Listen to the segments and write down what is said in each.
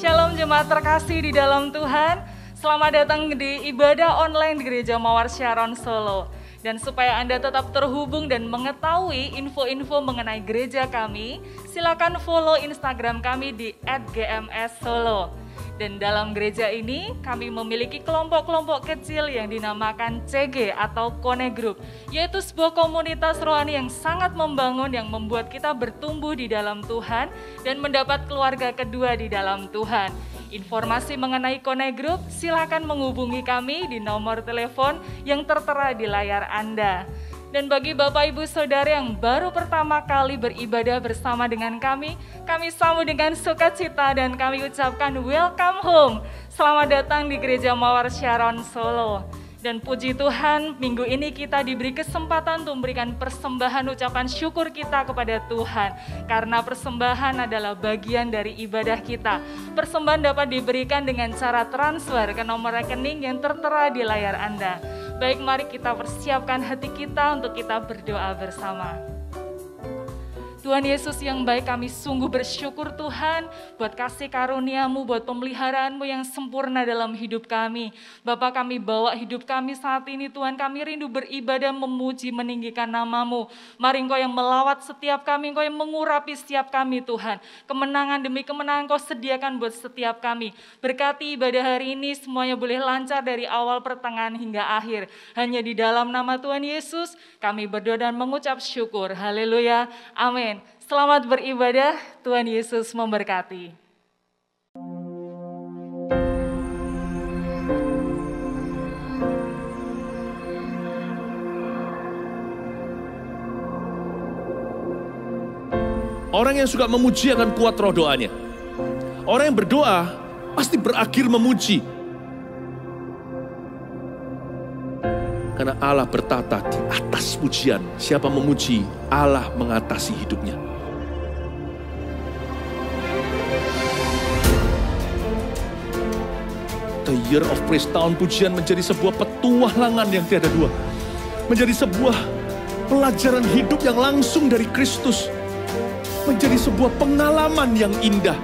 Shalom jemaat terkasih di dalam Tuhan. Selamat datang di ibadah online di Gereja Mawar Sharon Solo. Dan supaya Anda tetap terhubung dan mengetahui info-info mengenai gereja kami, silakan follow Instagram kami di @gmssolo. Dan dalam gereja ini kami memiliki kelompok-kelompok kecil yang dinamakan CG atau Connect Group, yaitu sebuah komunitas rohani yang sangat membangun, yang membuat kita bertumbuh di dalam Tuhan dan mendapat keluarga kedua di dalam Tuhan. Informasi mengenai Connect Group silakan menghubungi kami di nomor telepon yang tertera di layar Anda. Dan bagi Bapak Ibu Saudara yang baru pertama kali beribadah bersama dengan kami sambut dengan sukacita dan kami ucapkan welcome home. Selamat datang di Gereja Mawar Sharon Solo. Dan puji Tuhan, minggu ini kita diberi kesempatan untuk memberikan persembahan ucapan syukur kita kepada Tuhan. Karena persembahan adalah bagian dari ibadah kita. Persembahan dapat diberikan dengan cara transfer ke nomor rekening yang tertera di layar Anda. Baik, mari kita persiapkan hati kita untuk kita berdoa bersama. Tuhan Yesus yang baik, kami sungguh bersyukur Tuhan buat kasih karunia-Mu, buat pemeliharaan-Mu yang sempurna dalam hidup kami. Bapa, kami bawa hidup kami saat ini Tuhan, kami rindu beribadah, memuji, meninggikan nama-Mu. Mari Engkau yang melawat setiap kami, Engkau yang mengurapi setiap kami Tuhan. Kemenangan demi kemenangan Engkau sediakan buat setiap kami. Berkati ibadah hari ini semuanya boleh lancar dari awal, pertengahan hingga akhir. Hanya di dalam nama Tuhan Yesus kami berdoa dan mengucap syukur. Haleluya. Amin. Selamat beribadah, Tuhan Yesus memberkati. Orang yang suka memuji akan kuat roh doanya. Orang yang berdoa pasti berakhir memuji. Karena Allah bertata di atas pujian. Siapa memuji, Allah mengatasi hidupnya. The Year of Praise, tahun pujian menjadi sebuah petualangan yang tiada dua. Menjadi sebuah pelajaran hidup yang langsung dari Kristus. Menjadi sebuah pengalaman yang indah.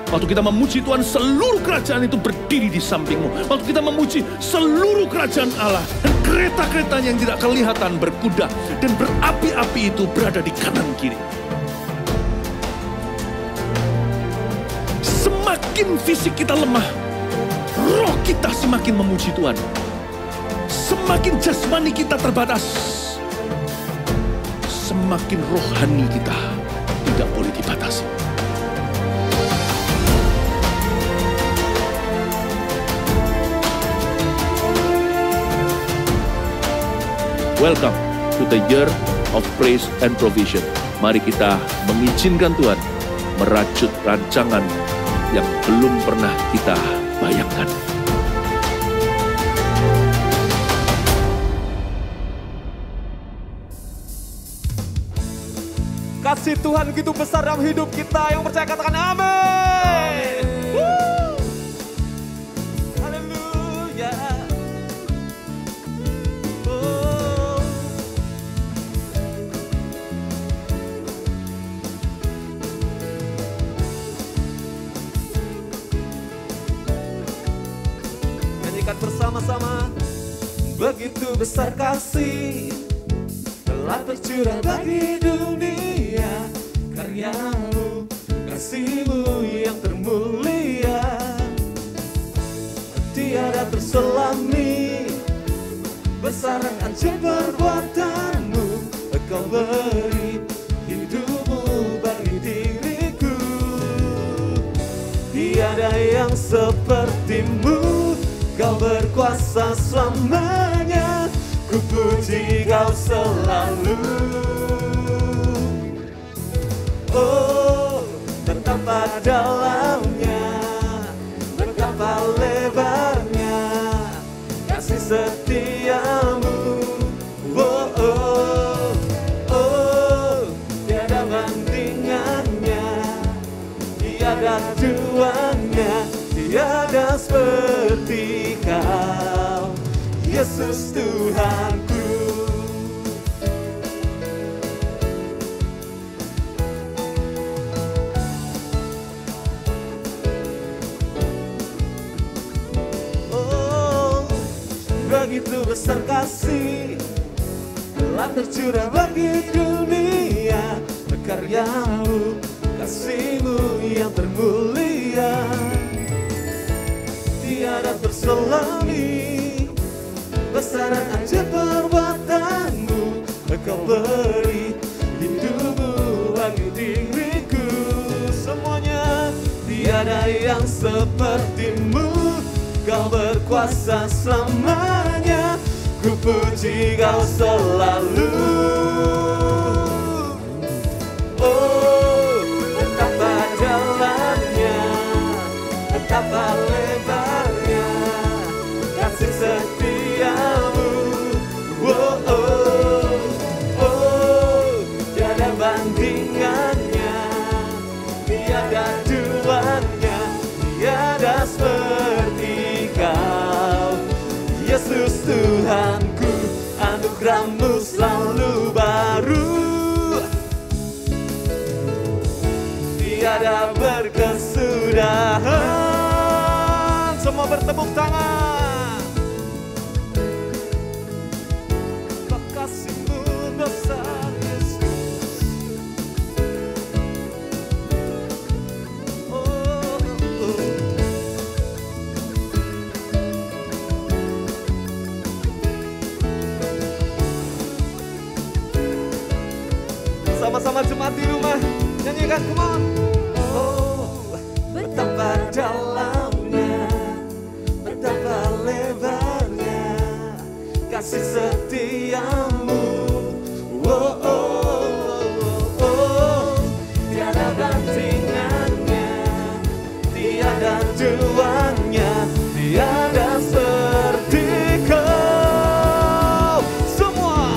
Waktu kita memuji Tuhan, seluruh kerajaan itu berdiri di sampingmu. Waktu kita memuji, seluruh kerajaan Allah dan kereta-kereta yang tidak kelihatan berkuda dan berapi-api itu berada di kanan kiri. Semakin fisik kita lemah, roh kita semakin memuji Tuhan. Semakin jasmani kita terbatas, semakin rohani kita tidak boleh dibatasi. Welcome to the Year of Praise and Provision. Mari kita mengizinkan Tuhan merajut rancangan yang belum pernah kita bayangkan. Kasih Tuhan begitu besar dalam hidup kita. Yang percaya katakan amin. Haleluya. Nyanyikan bersama-sama. Begitu besar kasih telah tercurah bagi dunia, karya-Mu, kasih-Mu yang termulia, tiada terselami, besar ajaib perbuatan-Mu, Engkau beri hidup-Mu bagi diriku, tiada yang seperti-Mu, Kau berkuasa selamanya. Ku puji Kau selalu. Oh, betapa dalamnya, betapa lebarnya kasih setia-Mu. Oh, oh, oh, tiada bandingannya, tiada duanya, tiada seperti Kau, Yesus Tuhanku. begitu besar kasih telah tercurah bagi dunia. Karyamu, kasihmu yang termulia tiada terselami. Besaran ajaib perbuatanmu, Kau beri hidupmu bagi diriku. Semuanya tiada yang sepertimu, Kau berkuasa selamanya. Ku puji Kau selalu. Oh, betapa jalannya, betapa lebarnya kasih setiamu. Oh, oh, oh, tiada bandingannya, tiada duanya, tiada seperti Kau. Yesus Tuhanku, anugerah-Mu selalu baru, tiada berkesudahan. Semua bertepuk tangan. Kasih-Mu besar Yesus. Oh, oh. Sama-sama jemaat di rumah nyanyikan, come on. Oh, betapa dalamnya, betapa lebarnya kasih setiamu. Oh, oh, oh, oh. Tiada bandingannya, tiada duanya, tiada seperti Kau. Semua,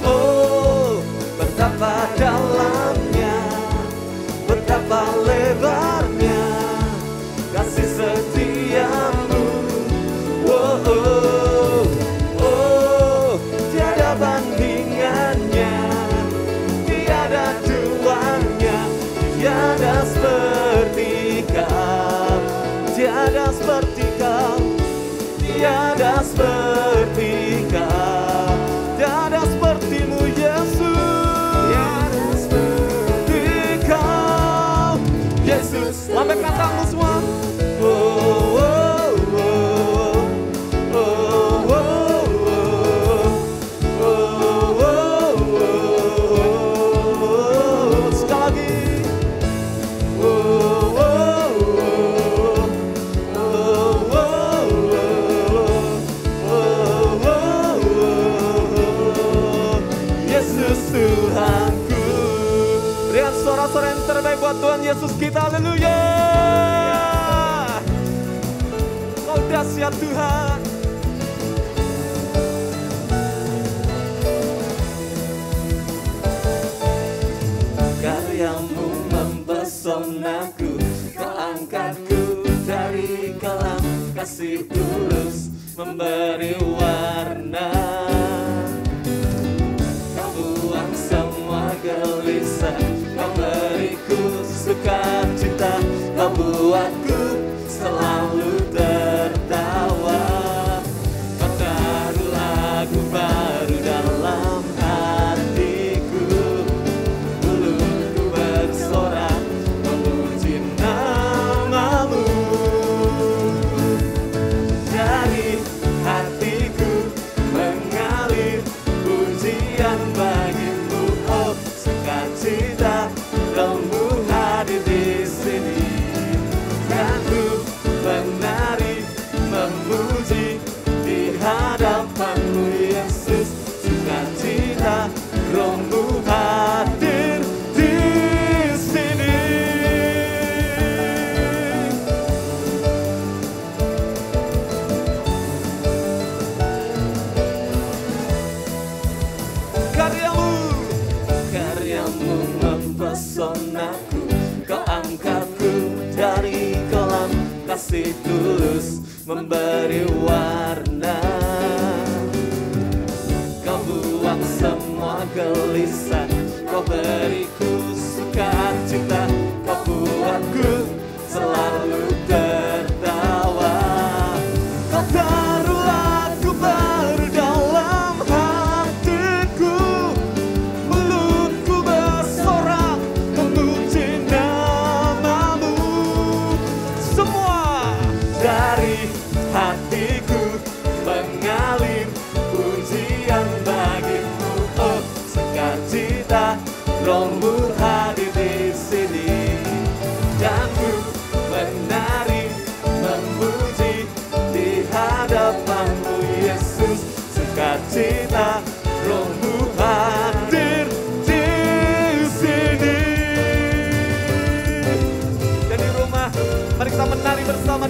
oh, betapa dalamnya, betapa lebarnya kasih setiamu. Oh, oh, oh, tiada bandingannya, tiada duanya, tiada seperti Kau, tiada seperti Kau, tiada seperti Kau, tiada seperti-Mu Yesus, tiada seperti Kau Yesus. Lambaikan tanganmu semua. Oh, oh, oh, oh, oh, oh, oh, oh. Sekali lagi. Oh, oh, oh, oh, oh, oh, oh. Yesus Tuhanku. Berikan suara-suara yang terbaik buat Tuhan Yesus kita. Haleluya. Kau dahsyat Tuhan. Karya-Mu mempesonaku, Kau angkatku dari kelam, kasih tulus memberi warna. Kau buang semua gelisah, Kau beriku sukacita, Kau buatku selalu tertawa. Kau taruh lagu baru dalam hatiku, mulutku bersorak memuji nama-Mu. Dari hatiku mengalir pujian bagi-Mu, oh sukacita Roh-Mu hadir di sini. Dan ku menari memuji di hadapan-Mu Yesus, sukacita Roh-Mu hadir di sini. Karya-Mu mempesonaku, Kau angkatku dari kelam, kasih tulus memberi warna. Kau buang semua gelisah, Kau beriku sukacita, Kau buatku selalu tertawa. Kau taruh lagu baru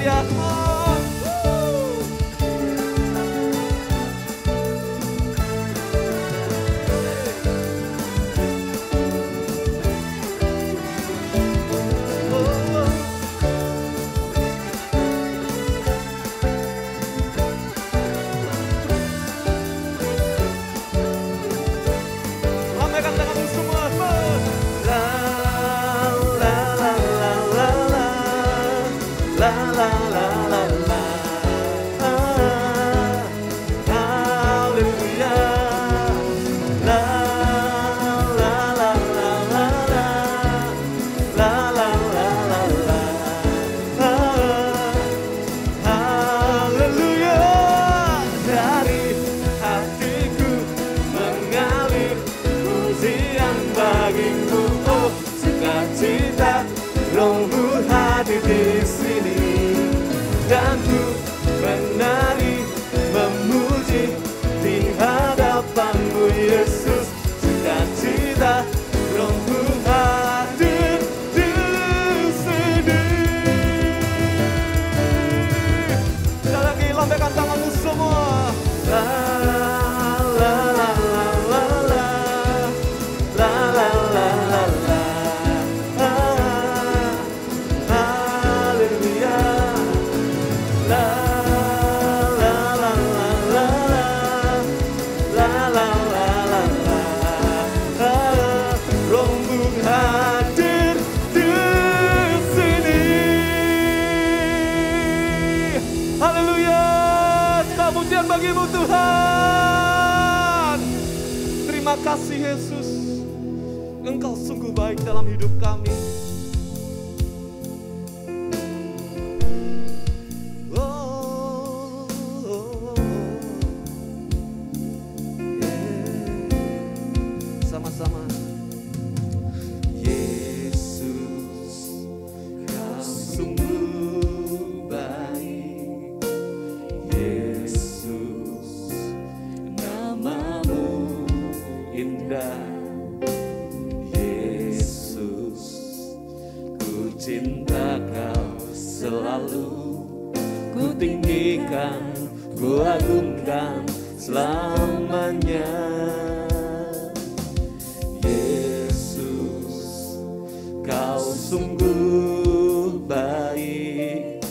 dia. Lambaikan tanganmu semua. La la la la la la. La la la la la. Haleluya. La la la la la la. La la la la la. Haleluya. Dari hatiku mengalir pujian bagimu, oh sukacita Rohmu hadir di sini, dan ku menari memuji di hadapanmu Yesus. Sukacita Rohmu hadir di sini. Sekali lagi lambaikan tanganmu semua. La la la la la la. La la la la la. Haleluya. La la la la la la. La la la la la. Rohmu hadir di sini. Haleluya. Segala pujian bagimu Tuhan. Terima kasih Yesus. Engkau sungguh baik dalam hidup kami. Oh, oh, oh. Yeah. Sama-sama. Yesus, kau sungguh baik. Yesus, namamu indah. Yesus, ku cinta kau selalu, ku tinggikan, ku agungkan selamanya. Yesus, kau sungguh baik.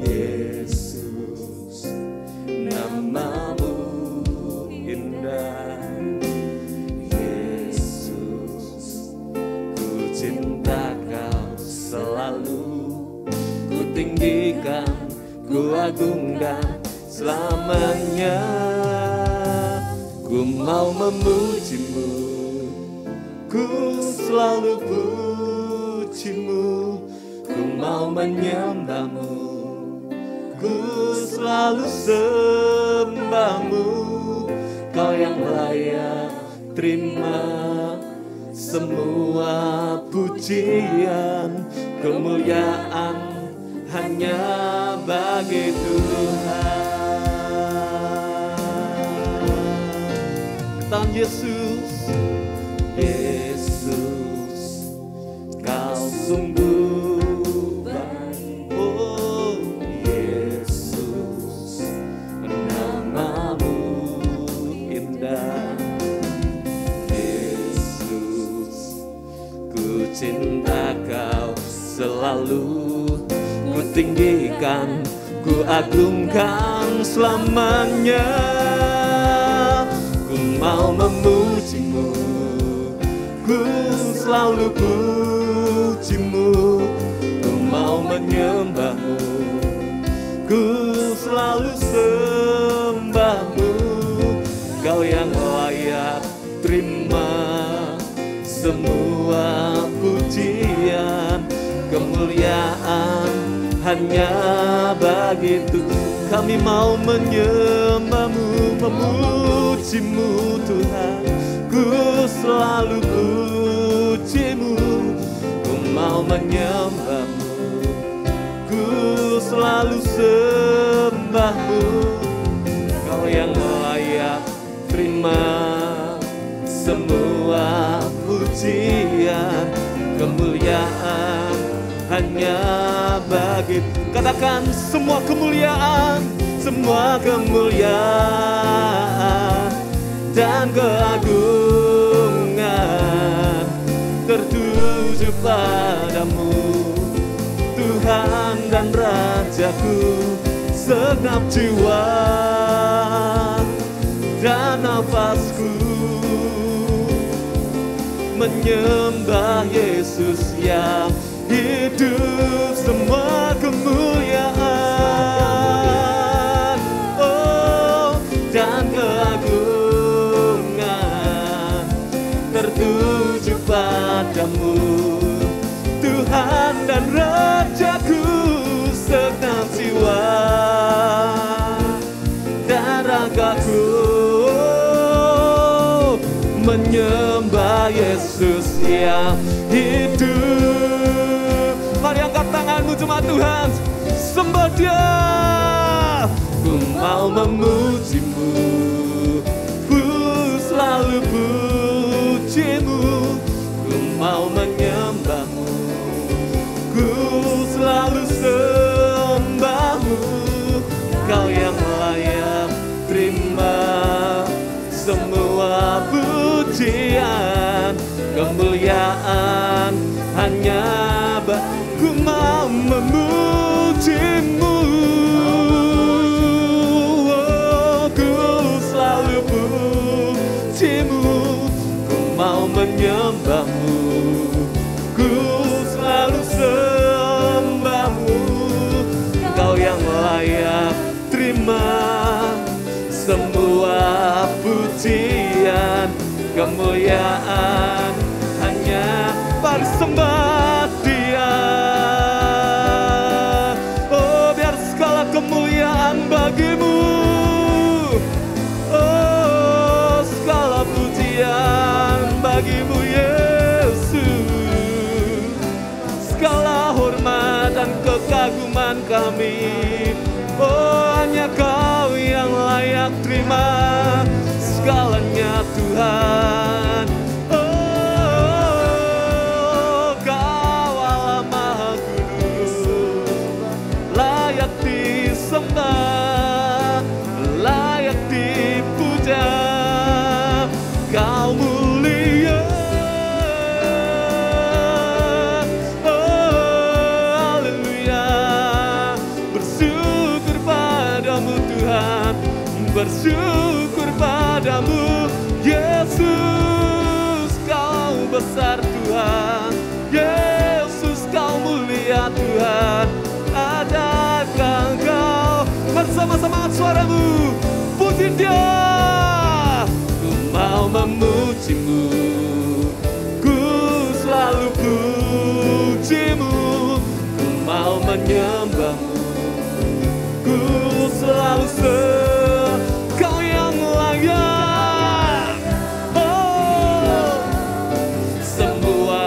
Yesus, namamu indah. Yesus, ku cinta kau selalu, ku tinggikan, ku agungkan selamanya. Ku mau memujimu, ku selalu pujimu. Ku mau menyembahmu, ku selalu sembahmu. Kau yang layak terima semua pujian, kemuliaan hanya bagi Tuhan. Tuhan Yesus, Yesus, kau sungguh baik. Oh Yesus, namamu indah. Yesus, ku cinta kau selalu, ku tinggikan, ku agungkan selamanya. Ku mau memujimu, ku selalu pujimu. Ku mau menyembahmu, ku selalu sembahmu. Kau yang layak terima semua pujian, kemuliaan hanya bagi Tuhan. Kami mau menyembahmu, memujimu Tuhan. Ku selalu pujimu, ku mau menyembahmu, ku selalu sembahmu. Kau yang layak terima semua pujian, kemuliaan hanya bagi. Katakan semua kemuliaan dan keagungan tertuju padamu, Tuhan dan Rajaku. Segenap jiwa dan nafasku menyembah Yesus yang hidup. Semua kemuliaan, oh, dan keagungan tertuju padamu, Tuhan dan Rajaku. Segenap jiwa dan ragaku menyembah Yesus yang hidup. Mari angkat tanganmu jemaat Tuhan, sembah Dia. Ku mau memujimu, ku selalu pujimu. Ku mau menyembahmu, ku selalu sembahmu. Kau yang layak terima semua pujian, kemuliaan hanya ku mau memujimu. Oh, ku selalu pujimu, ku mau menyembahmu, ku selalu sembahmu. Kau yang layak terima semua pujian, kemuliaan hanya bersembah Dia. Oh, biar segala kemuliaan bagimu, oh, segala pujian bagimu Yesus. Segala hormat dan kekaguman kami, oh, hanya Kau yang layak terima segalanya Tuhan. Oh, Kau Allah Maha Kudus, layak disembah, layak dipuja. Kau mulia, oh, haleluya. Bersyukur padamu Tuhan, bersyukur padamu Yesus. Kau besar Tuhan, Yesus Kau mulia Tuhan. Adakah Kau? Bersama-sama suaramu, puji Dia. Ku mau memujimu, ku selalu pujimu. Ku mau menyembahmu, ku selalu Kau yang layak, oh, semua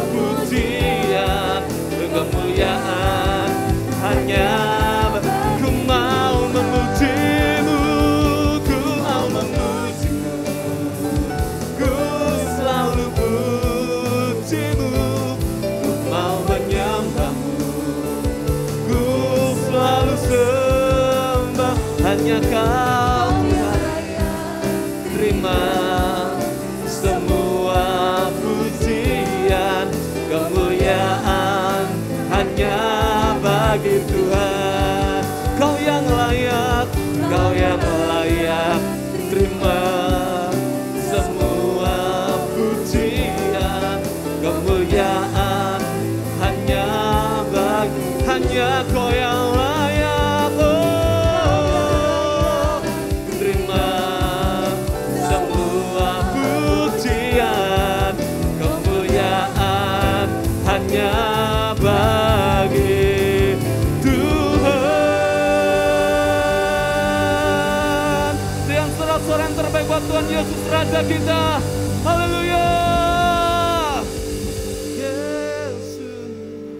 pujian kemuliaan hanya ku mau memujimu, ku mau memujimu, ku selalu pujimu. Ku mau menyembahmu, ku selalu sembah hanya Kau Tuhan. Terima semua pujian, kemuliaan hanya bagi Tuhan. Kau yang layak, Kau yang layak. Terima semua pujian, kemuliaan hanya Kau yang layak. Oh, terima semua pujian, kemuliaan hanya bagi Tuhan. Dengan sorak-sorai yang terbaik buat Tuhan Yesus Raja kita. Haleluya.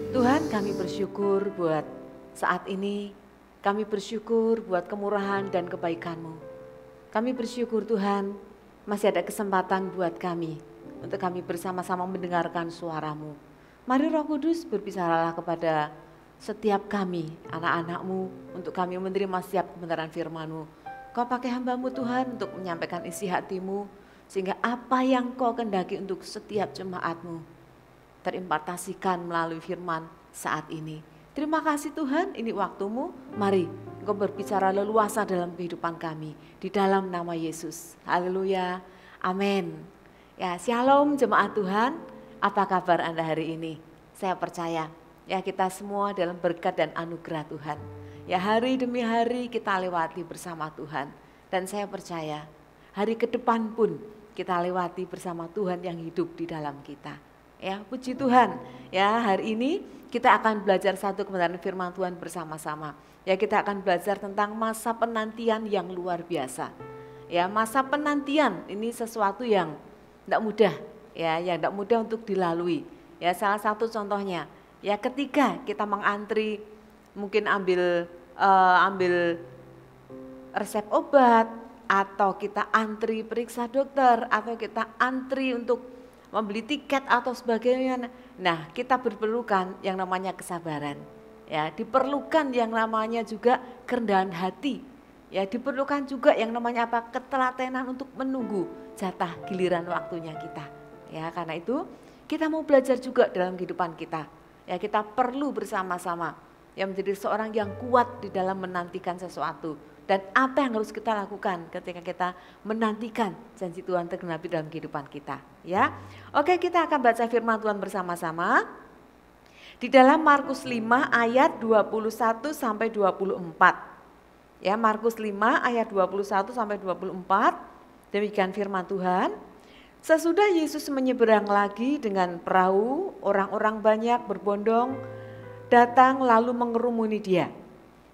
Tuhan, kami bersyukur buat saat ini. Kami bersyukur buat kemurahan dan kebaikan-Mu. Kami bersyukur Tuhan, masih ada kesempatan buat kami untuk kami bersama-sama mendengarkan suara-Mu. Mari Roh Kudus berbicaralah kepada setiap kami, anak-anak-Mu, untuk kami menerima setiap kebenaran firman-Mu. Kau pakai hamba-Mu Tuhan untuk menyampaikan isi hati-Mu, sehingga apa yang Kau kehendaki untuk setiap jemaat-Mu terimpartasikan melalui firman saat ini. Terima kasih Tuhan, ini waktu-Mu. Mari Engkau berbicara leluasa dalam kehidupan kami, di dalam nama Yesus. Haleluya, amin. Ya, shalom jemaat Tuhan, apa kabar Anda hari ini? Saya percaya, ya kita semua dalam berkat dan anugerah Tuhan. Ya hari demi hari kita lewati bersama Tuhan. Dan saya percaya, hari ke depan pun kita lewati bersama Tuhan yang hidup di dalam kita. Ya, puji Tuhan. Ya, hari ini kita akan belajar satu kebenaran firman Tuhan bersama-sama. Ya, kita akan belajar tentang masa penantian yang luar biasa. Ya, masa penantian ini sesuatu yang tidak mudah, ya, yang tidak mudah untuk dilalui. Ya, salah satu contohnya, ya ketika kita mengantri, mungkin ambil resep obat, atau kita antri periksa dokter, atau kita antri untuk membeli tiket atau sebagainya. Nah, kita diperlukan yang namanya kesabaran. Ya, diperlukan yang namanya juga kerendahan hati. Ya, diperlukan juga yang namanya apa? Ketelatenan untuk menunggu jatah giliran waktunya kita. Ya, karena itu kita mau belajar juga dalam kehidupan kita. Ya, kita perlu bersama-sama yang menjadi seorang yang kuat di dalam menantikan sesuatu. Dan apa yang harus kita lakukan ketika kita menantikan janji Tuhan tergenapi dalam kehidupan kita. Ya, oke, kita akan baca firman Tuhan bersama-sama. Di dalam Markus 5 ayat 21 sampai 24. Ya, Markus 5 ayat 21 sampai 24. Demikian firman Tuhan. Sesudah Yesus menyeberang lagi dengan perahu, orang-orang banyak berbondong datang lalu mengerumuni Dia.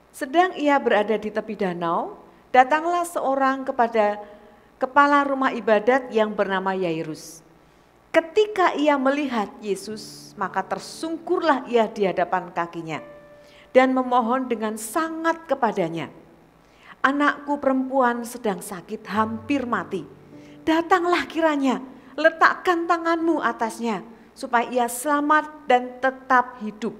Sedang Ia berada di tepi danau, datanglah seorang kepada kepala rumah ibadat yang bernama Yairus. Ketika ia melihat Yesus, maka tersungkurlah ia di hadapan kakinya dan memohon dengan sangat kepadanya. Anakku perempuan sedang sakit, hampir mati. Datanglah kiranya, letakkan tanganmu atasnya, supaya ia selamat dan tetap hidup.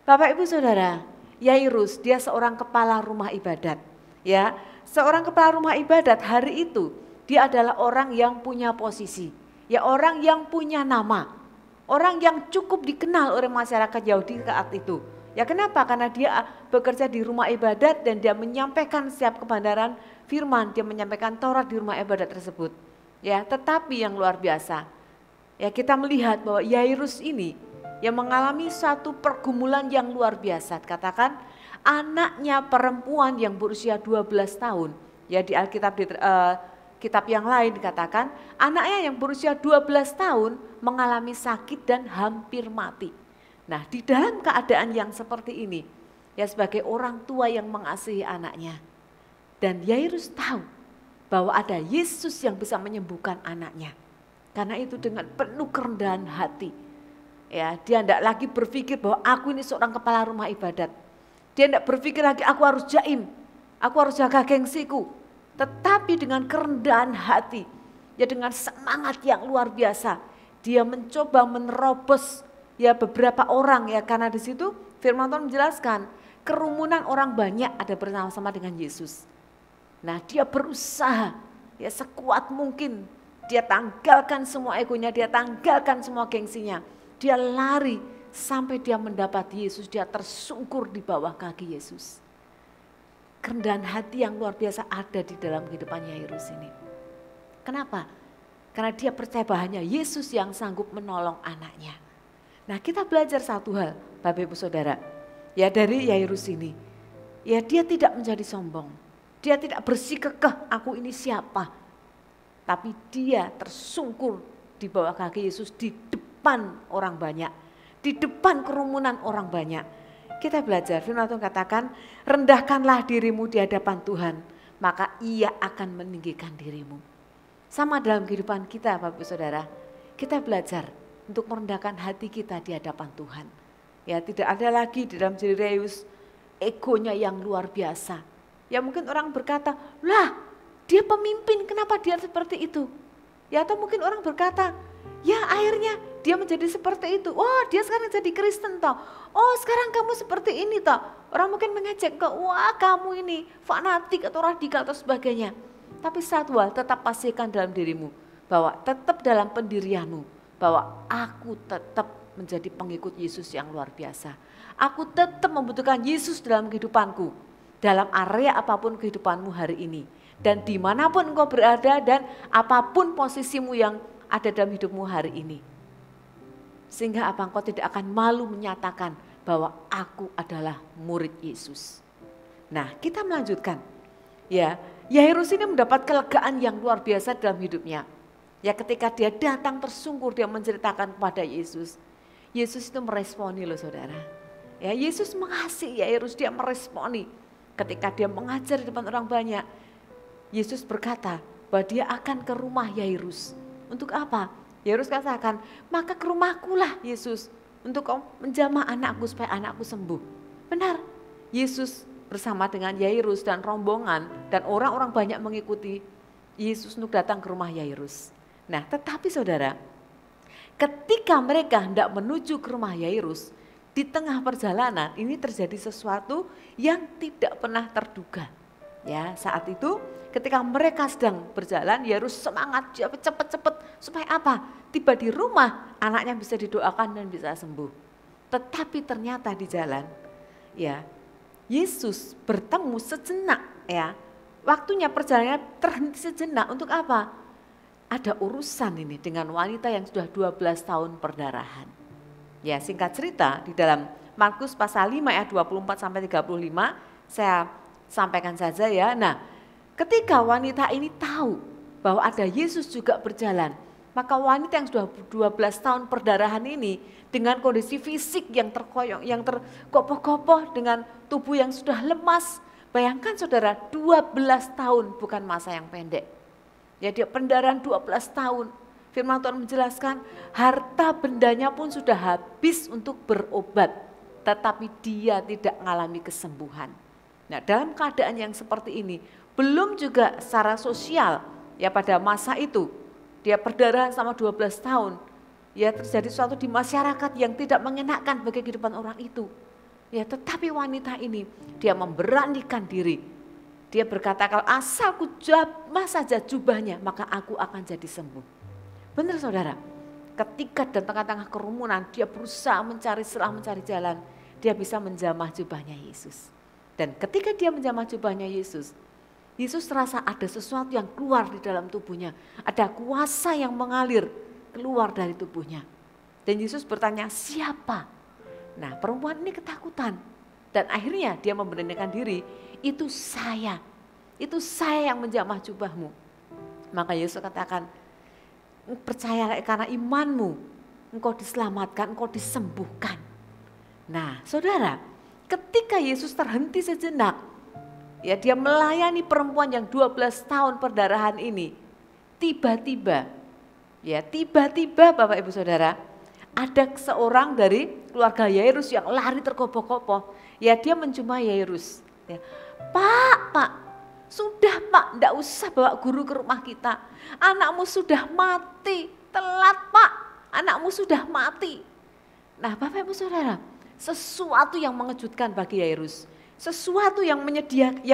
Bapak Ibu Saudara, Yairus dia seorang kepala rumah ibadat. Ya, seorang kepala rumah ibadat hari itu dia adalah orang yang punya posisi, ya orang yang punya nama, orang yang cukup dikenal oleh masyarakat Yahudi saat itu. Ya kenapa? Karena dia bekerja di rumah ibadat dan dia menyampaikan setiap kebenaran firman, dia menyampaikan Taurat di rumah ibadat tersebut. Ya, tetapi yang luar biasa, ya kita melihat bahwa Yairus ini yang mengalami satu pergumulan yang luar biasa. Katakan anaknya perempuan yang berusia 12 tahun. Ya di Alkitab, di kitab yang lain dikatakan anaknya yang berusia 12 tahun mengalami sakit dan hampir mati. Nah di dalam keadaan yang seperti ini, ya sebagai orang tua yang mengasihi anaknya. Dan Yairus tahu bahwa ada Yesus yang bisa menyembuhkan anaknya. Karena itu dengan penuh kerendahan hati. Ya, dia tidak lagi berpikir bahwa aku ini seorang kepala rumah ibadat. Dia tidak berpikir lagi aku harus jaim, aku harus jaga gengsiku. Tetapi dengan kerendahan hati, ya dengan semangat yang luar biasa, dia mencoba menerobos ya beberapa orang ya, karena di situ firman Tuhan menjelaskan kerumunan orang banyak ada bersama-sama dengan Yesus. Nah, dia berusaha ya sekuat mungkin, dia tanggalkan semua egonya, dia tanggalkan semua gengsinya. Dia lari sampai dia mendapat Yesus, dia tersungkur di bawah kaki Yesus. Kerendahan hati yang luar biasa ada di dalam kehidupan Yairus ini. Kenapa? Karena dia percaya bahwa hanya Yesus yang sanggup menolong anaknya. Nah kita belajar satu hal Bapak Ibu Saudara. Ya dari Yairus ini, ya dia tidak menjadi sombong. Dia tidak bersikukuh aku ini siapa. Tapi dia tersungkur di bawah kaki Yesus di depan orang banyak, di depan kerumunan orang banyak. Kita belajar, firman Tuhan katakan, rendahkanlah dirimu di hadapan Tuhan, maka Ia akan meninggikan dirimu. Sama dalam kehidupan kita Bapak Saudara, kita belajar untuk merendahkan hati kita di hadapan Tuhan. Ya tidak ada lagi di dalam diri Yairus egonya yang luar biasa. Ya mungkin orang berkata, lah dia pemimpin kenapa dia seperti itu? Ya atau mungkin orang berkata, ya akhirnya dia menjadi seperti itu. Wah, dia sekarang jadi Kristen toh. Oh, sekarang kamu seperti ini toh. Orang mungkin mengejek ke, wah kamu ini fanatik atau radikal atau sebagainya. Tapi satu hal tetap pastikan dalam dirimu, bahwa tetap dalam pendirianmu, bahwa aku tetap menjadi pengikut Yesus yang luar biasa. Aku tetap membutuhkan Yesus dalam kehidupanku, dalam area apapun kehidupanmu hari ini. Dan dimanapun engkau berada dan apapun posisimu yang ada dalam hidupmu hari ini. Sehingga apa, engkau tidak akan malu menyatakan bahwa aku adalah murid Yesus. Nah, kita melanjutkan. Ya, Yairus ini mendapat kelegaan yang luar biasa dalam hidupnya. Ya, ketika dia datang tersungkur, dia menceritakan kepada Yesus. Yesus itu meresponi loh saudara. Ya, Yesus mengasihi Yairus, dia meresponi. Ketika dia mengajar di depan orang banyak, Yesus berkata bahwa dia akan ke rumah Yairus. Untuk apa? Yairus katakan, maka ke rumahku lah Yesus, untuk menjamah anakku supaya anakku sembuh. Benar, Yesus bersama dengan Yairus dan rombongan dan orang-orang banyak mengikuti Yesus untuk datang ke rumah Yairus. Nah, tetapi saudara, ketika mereka hendak menuju ke rumah Yairus, di tengah perjalanan ini terjadi sesuatu yang tidak pernah terduga. Ya, saat itu ketika mereka sedang berjalan, Yairus semangat, cepet-cepet supaya apa? Tiba di rumah, anaknya bisa didoakan dan bisa sembuh. Tetapi ternyata di jalan, ya, Yesus bertemu sejenak, ya. Waktunya perjalanan terhenti sejenak untuk apa? Ada urusan ini dengan wanita yang sudah 12 tahun perdarahan. Ya, singkat cerita di dalam Markus pasal 5 ayat 24 sampai 35, saya sampaikan saja ya. Nah, ketika wanita ini tahu bahwa ada Yesus juga berjalan, maka wanita yang sudah 12 tahun perdarahan ini dengan kondisi fisik yang terkoyong, yang tergopoh-gopoh, dengan tubuh yang sudah lemas. Bayangkan saudara, 12 tahun bukan masa yang pendek. Ya, dia pendarahan 12 tahun. Firman Tuhan menjelaskan harta bendanya pun sudah habis untuk berobat, tetapi dia tidak mengalami kesembuhan. Nah, dalam keadaan yang seperti ini, belum juga secara sosial, ya pada masa itu, dia perdarahan selama 12 tahun, ya terjadi sesuatu di masyarakat yang tidak mengenakan bagi kehidupan orang itu. Ya, tetapi wanita ini, dia memberanikan diri. Dia berkata, kalau asalku jamah saja jubahnya, maka aku akan jadi sembuh. Benar saudara, ketika di tengah-tengah kerumunan, dia berusaha mencari celah, mencari jalan, dia bisa menjamah jubahnya Yesus. Dan ketika dia menjamah jubahnya Yesus, Yesus terasa ada sesuatu yang keluar di dalam tubuhnya. Ada kuasa yang mengalir keluar dari tubuhnya. Dan Yesus bertanya, siapa? Nah, perempuan ini ketakutan. Dan akhirnya dia memberanikan diri, itu saya yang menjamah jubahmu. Maka Yesus katakan, percayalah karena imanmu, engkau diselamatkan, engkau disembuhkan. Nah saudara, ketika Yesus terhenti sejenak, ya dia melayani perempuan yang 12 tahun perdarahan ini, tiba-tiba Bapak Ibu Saudara, ada seorang dari keluarga Yairus yang lari tergopoh-gopoh. Ya, dia menjumpai Yairus. Ya, Pak, sudah Pak, enggak usah bawa guru ke rumah kita. Anakmu sudah mati, telat Pak, anakmu sudah mati. Nah Bapak Ibu Saudara, sesuatu yang mengejutkan bagi Yairus. Sesuatu yang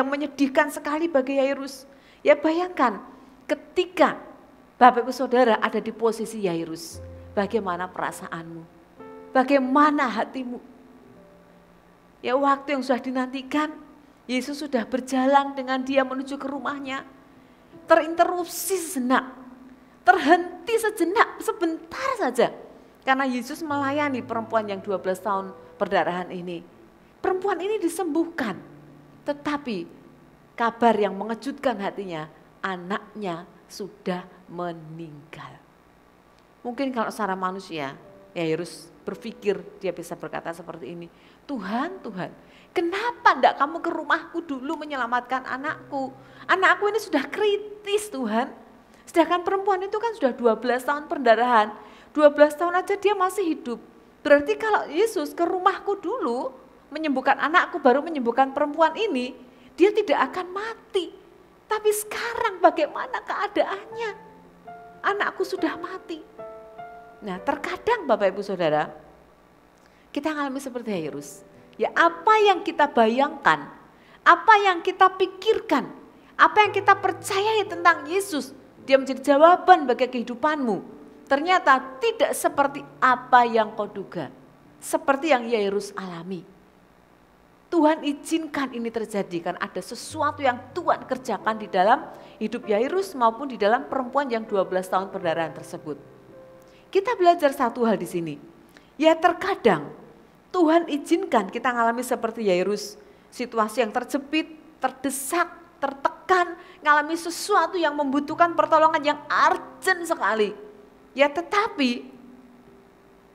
menyedihkan sekali bagi Yairus. Ya bayangkan, ketika Bapak Ibu Saudara ada di posisi Yairus, bagaimana perasaanmu? Bagaimana hatimu? Ya waktu yang sudah dinantikan, Yesus sudah berjalan dengan dia menuju ke rumahnya. Terinterupsi sejenak, terhenti sejenak, sebentar saja. Karena Yesus melayani perempuan yang 12 tahun perdarahan ini. Perempuan ini disembuhkan, tetapi kabar yang mengejutkan hatinya, anaknya sudah meninggal. Mungkin kalau secara manusia, Yairus berpikir, dia bisa berkata seperti ini, Tuhan, kenapa enggak kamu ke rumahku dulu menyelamatkan anakku? Anakku ini sudah kritis Tuhan. Sedangkan perempuan itu kan sudah 12 tahun perdarahan. 12 tahun aja dia masih hidup. Berarti kalau Yesus ke rumahku dulu menyembuhkan anakku, baru menyembuhkan perempuan ini, dia tidak akan mati. Tapi sekarang bagaimana keadaannya? Anakku sudah mati. Nah terkadang Bapak Ibu Saudara, kita mengalami seperti Yairus. Ya apa yang kita bayangkan, apa yang kita pikirkan, apa yang kita percayai tentang Yesus, dia menjadi jawaban bagi kehidupanmu. Ternyata tidak seperti apa yang kau duga, seperti yang Yairus alami. Tuhan izinkan ini terjadi karena ada sesuatu yang Tuhan kerjakan di dalam hidup Yairus maupun di dalam perempuan yang 12 tahun perdarahan tersebut. Kita belajar satu hal di sini. Ya terkadang Tuhan izinkan kita mengalami seperti Yairus, situasi yang terjepit, terdesak, tertekan, mengalami sesuatu yang membutuhkan pertolongan yang urgent sekali. Ya tetapi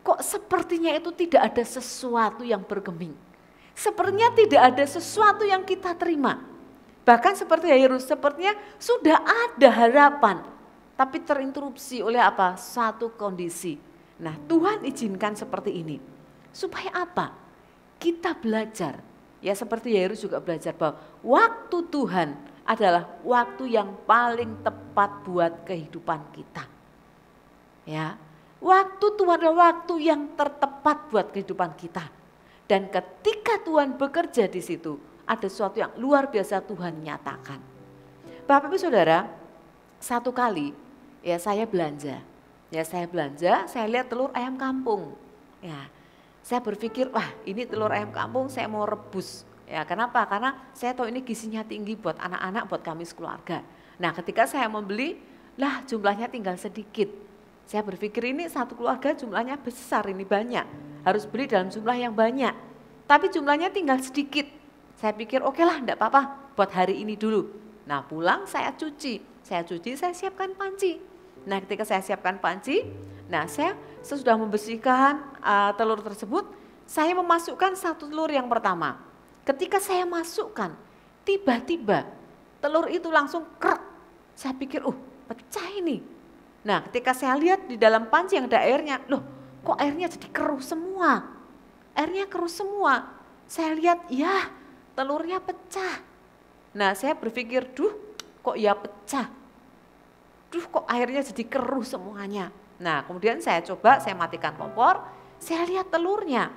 kok sepertinya itu tidak ada sesuatu yang bergeming. Sepertinya tidak ada sesuatu yang kita terima. Bahkan seperti Yairus, sepertinya sudah ada harapan. Tapi terinterupsi oleh apa? Satu kondisi. Nah Tuhan izinkan seperti ini. Supaya apa? Kita belajar. Ya seperti Yairus juga belajar bahwa waktu Tuhan adalah waktu yang paling tepat buat kehidupan kita. Ya, waktu Tuhan adalah waktu yang tertepat buat kehidupan kita. Dan ketika Tuhan bekerja di situ, ada sesuatu yang luar biasa Tuhan nyatakan. Bapak Ibu Saudara, satu kali ya saya belanja. Saya lihat telur ayam kampung. Ya, saya berpikir, wah ini telur ayam kampung saya mau rebus. Ya, kenapa? Karena saya tahu ini gizinya tinggi buat anak-anak, buat kami sekeluarga. Nah, ketika saya membeli, lah jumlahnya tinggal sedikit. Saya berpikir ini satu keluarga jumlahnya besar, ini banyak. Harus beli dalam jumlah yang banyak. Tapi jumlahnya tinggal sedikit. Saya pikir oke lah enggak apa-apa buat hari ini dulu. Nah pulang saya cuci, saya siapkan panci. Nah ketika saya siapkan panci, nah saya sesudah membersihkan telur tersebut, saya memasukkan satu telur yang pertama. Ketika saya masukkan, tiba-tiba telur itu langsung krek. Saya pikir pecah ini. Nah ketika saya lihat di dalam panci yang ada airnya, loh kok airnya jadi keruh semua. Airnya keruh semua. Saya lihat ya telurnya pecah. Nah saya berpikir kok ya pecah. Kok airnya jadi keruh semuanya. Nah kemudian saya matikan kompor, saya lihat telurnya.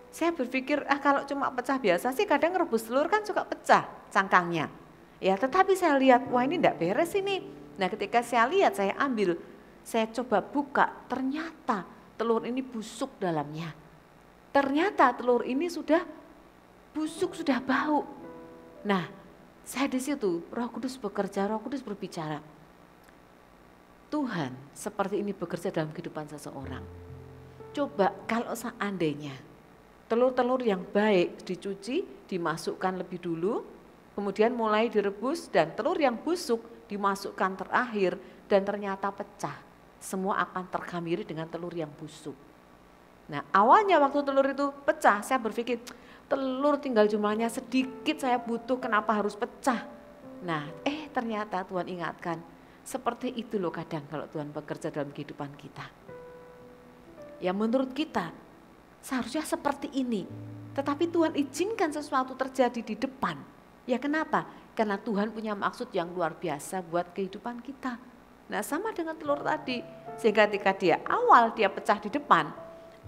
Saya berpikir kalau cuma pecah biasa sih kadang rebus telur kan suka pecah cangkangnya. Ya tetapi saya lihat wah ini enggak beres ini. Nah ketika saya lihat saya ambil, saya coba buka ternyata telur ini busuk dalamnya. Ternyata telur ini sudah busuk, sudah bau. Nah saya di situ Roh Kudus bekerja, Roh Kudus berbicara. Tuhan seperti ini bekerja dalam kehidupan seseorang. Coba kalau seandainya telur-telur yang baik dicuci, dimasukkan lebih dulu, kemudian mulai direbus dan telur yang busuk dimasukkan terakhir dan ternyata pecah. Semua akan terkhamiri dengan telur yang busuk. Nah awalnya waktu telur itu pecah saya berpikir telur tinggal jumlahnya sedikit saya butuh kenapa harus pecah. Nah ternyata Tuhan ingatkan seperti itu loh kadang kalau Tuhan bekerja dalam kehidupan kita. Ya menurut kita seharusnya seperti ini. Tetapi Tuhan izinkan sesuatu terjadi di depan. Ya kenapa? Karena Tuhan punya maksud yang luar biasa buat kehidupan kita. Nah sama dengan telur tadi. Sehingga ketika dia pecah di depan,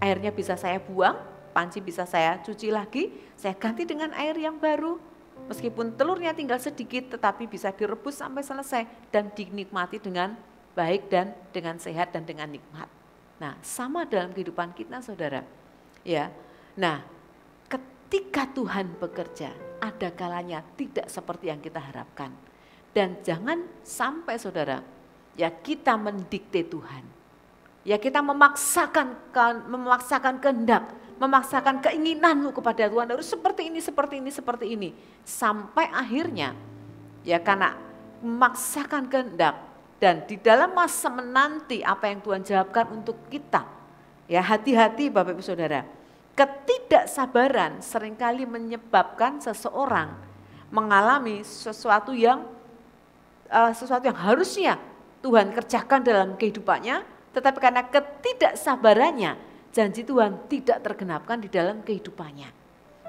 airnya bisa saya buang, panci bisa saya cuci lagi, saya ganti dengan air yang baru. Meskipun telurnya tinggal sedikit tetapi bisa direbus sampai selesai dan dinikmati dengan baik dan dengan sehat dan dengan nikmat. Nah sama dalam kehidupan kita saudara. Ya, nah ketika Tuhan bekerja, ada kalanya tidak seperti yang kita harapkan. Dan jangan sampai saudara, ya kita mendikte Tuhan. Ya kita memaksakan kehendak, memaksakan keinginanmu kepada Tuhan harus seperti ini. Sampai akhirnya, ya karena memaksakan kehendak dan di dalam masa menanti apa yang Tuhan jawabkan untuk kita. Ya hati-hati Bapak Ibu Saudara. Ketidaksabaran seringkali menyebabkan seseorang mengalami sesuatu yang harusnya Tuhan kerjakan dalam kehidupannya, tetapi karena ketidaksabarannya janji Tuhan tidak tergenapkan di dalam kehidupannya.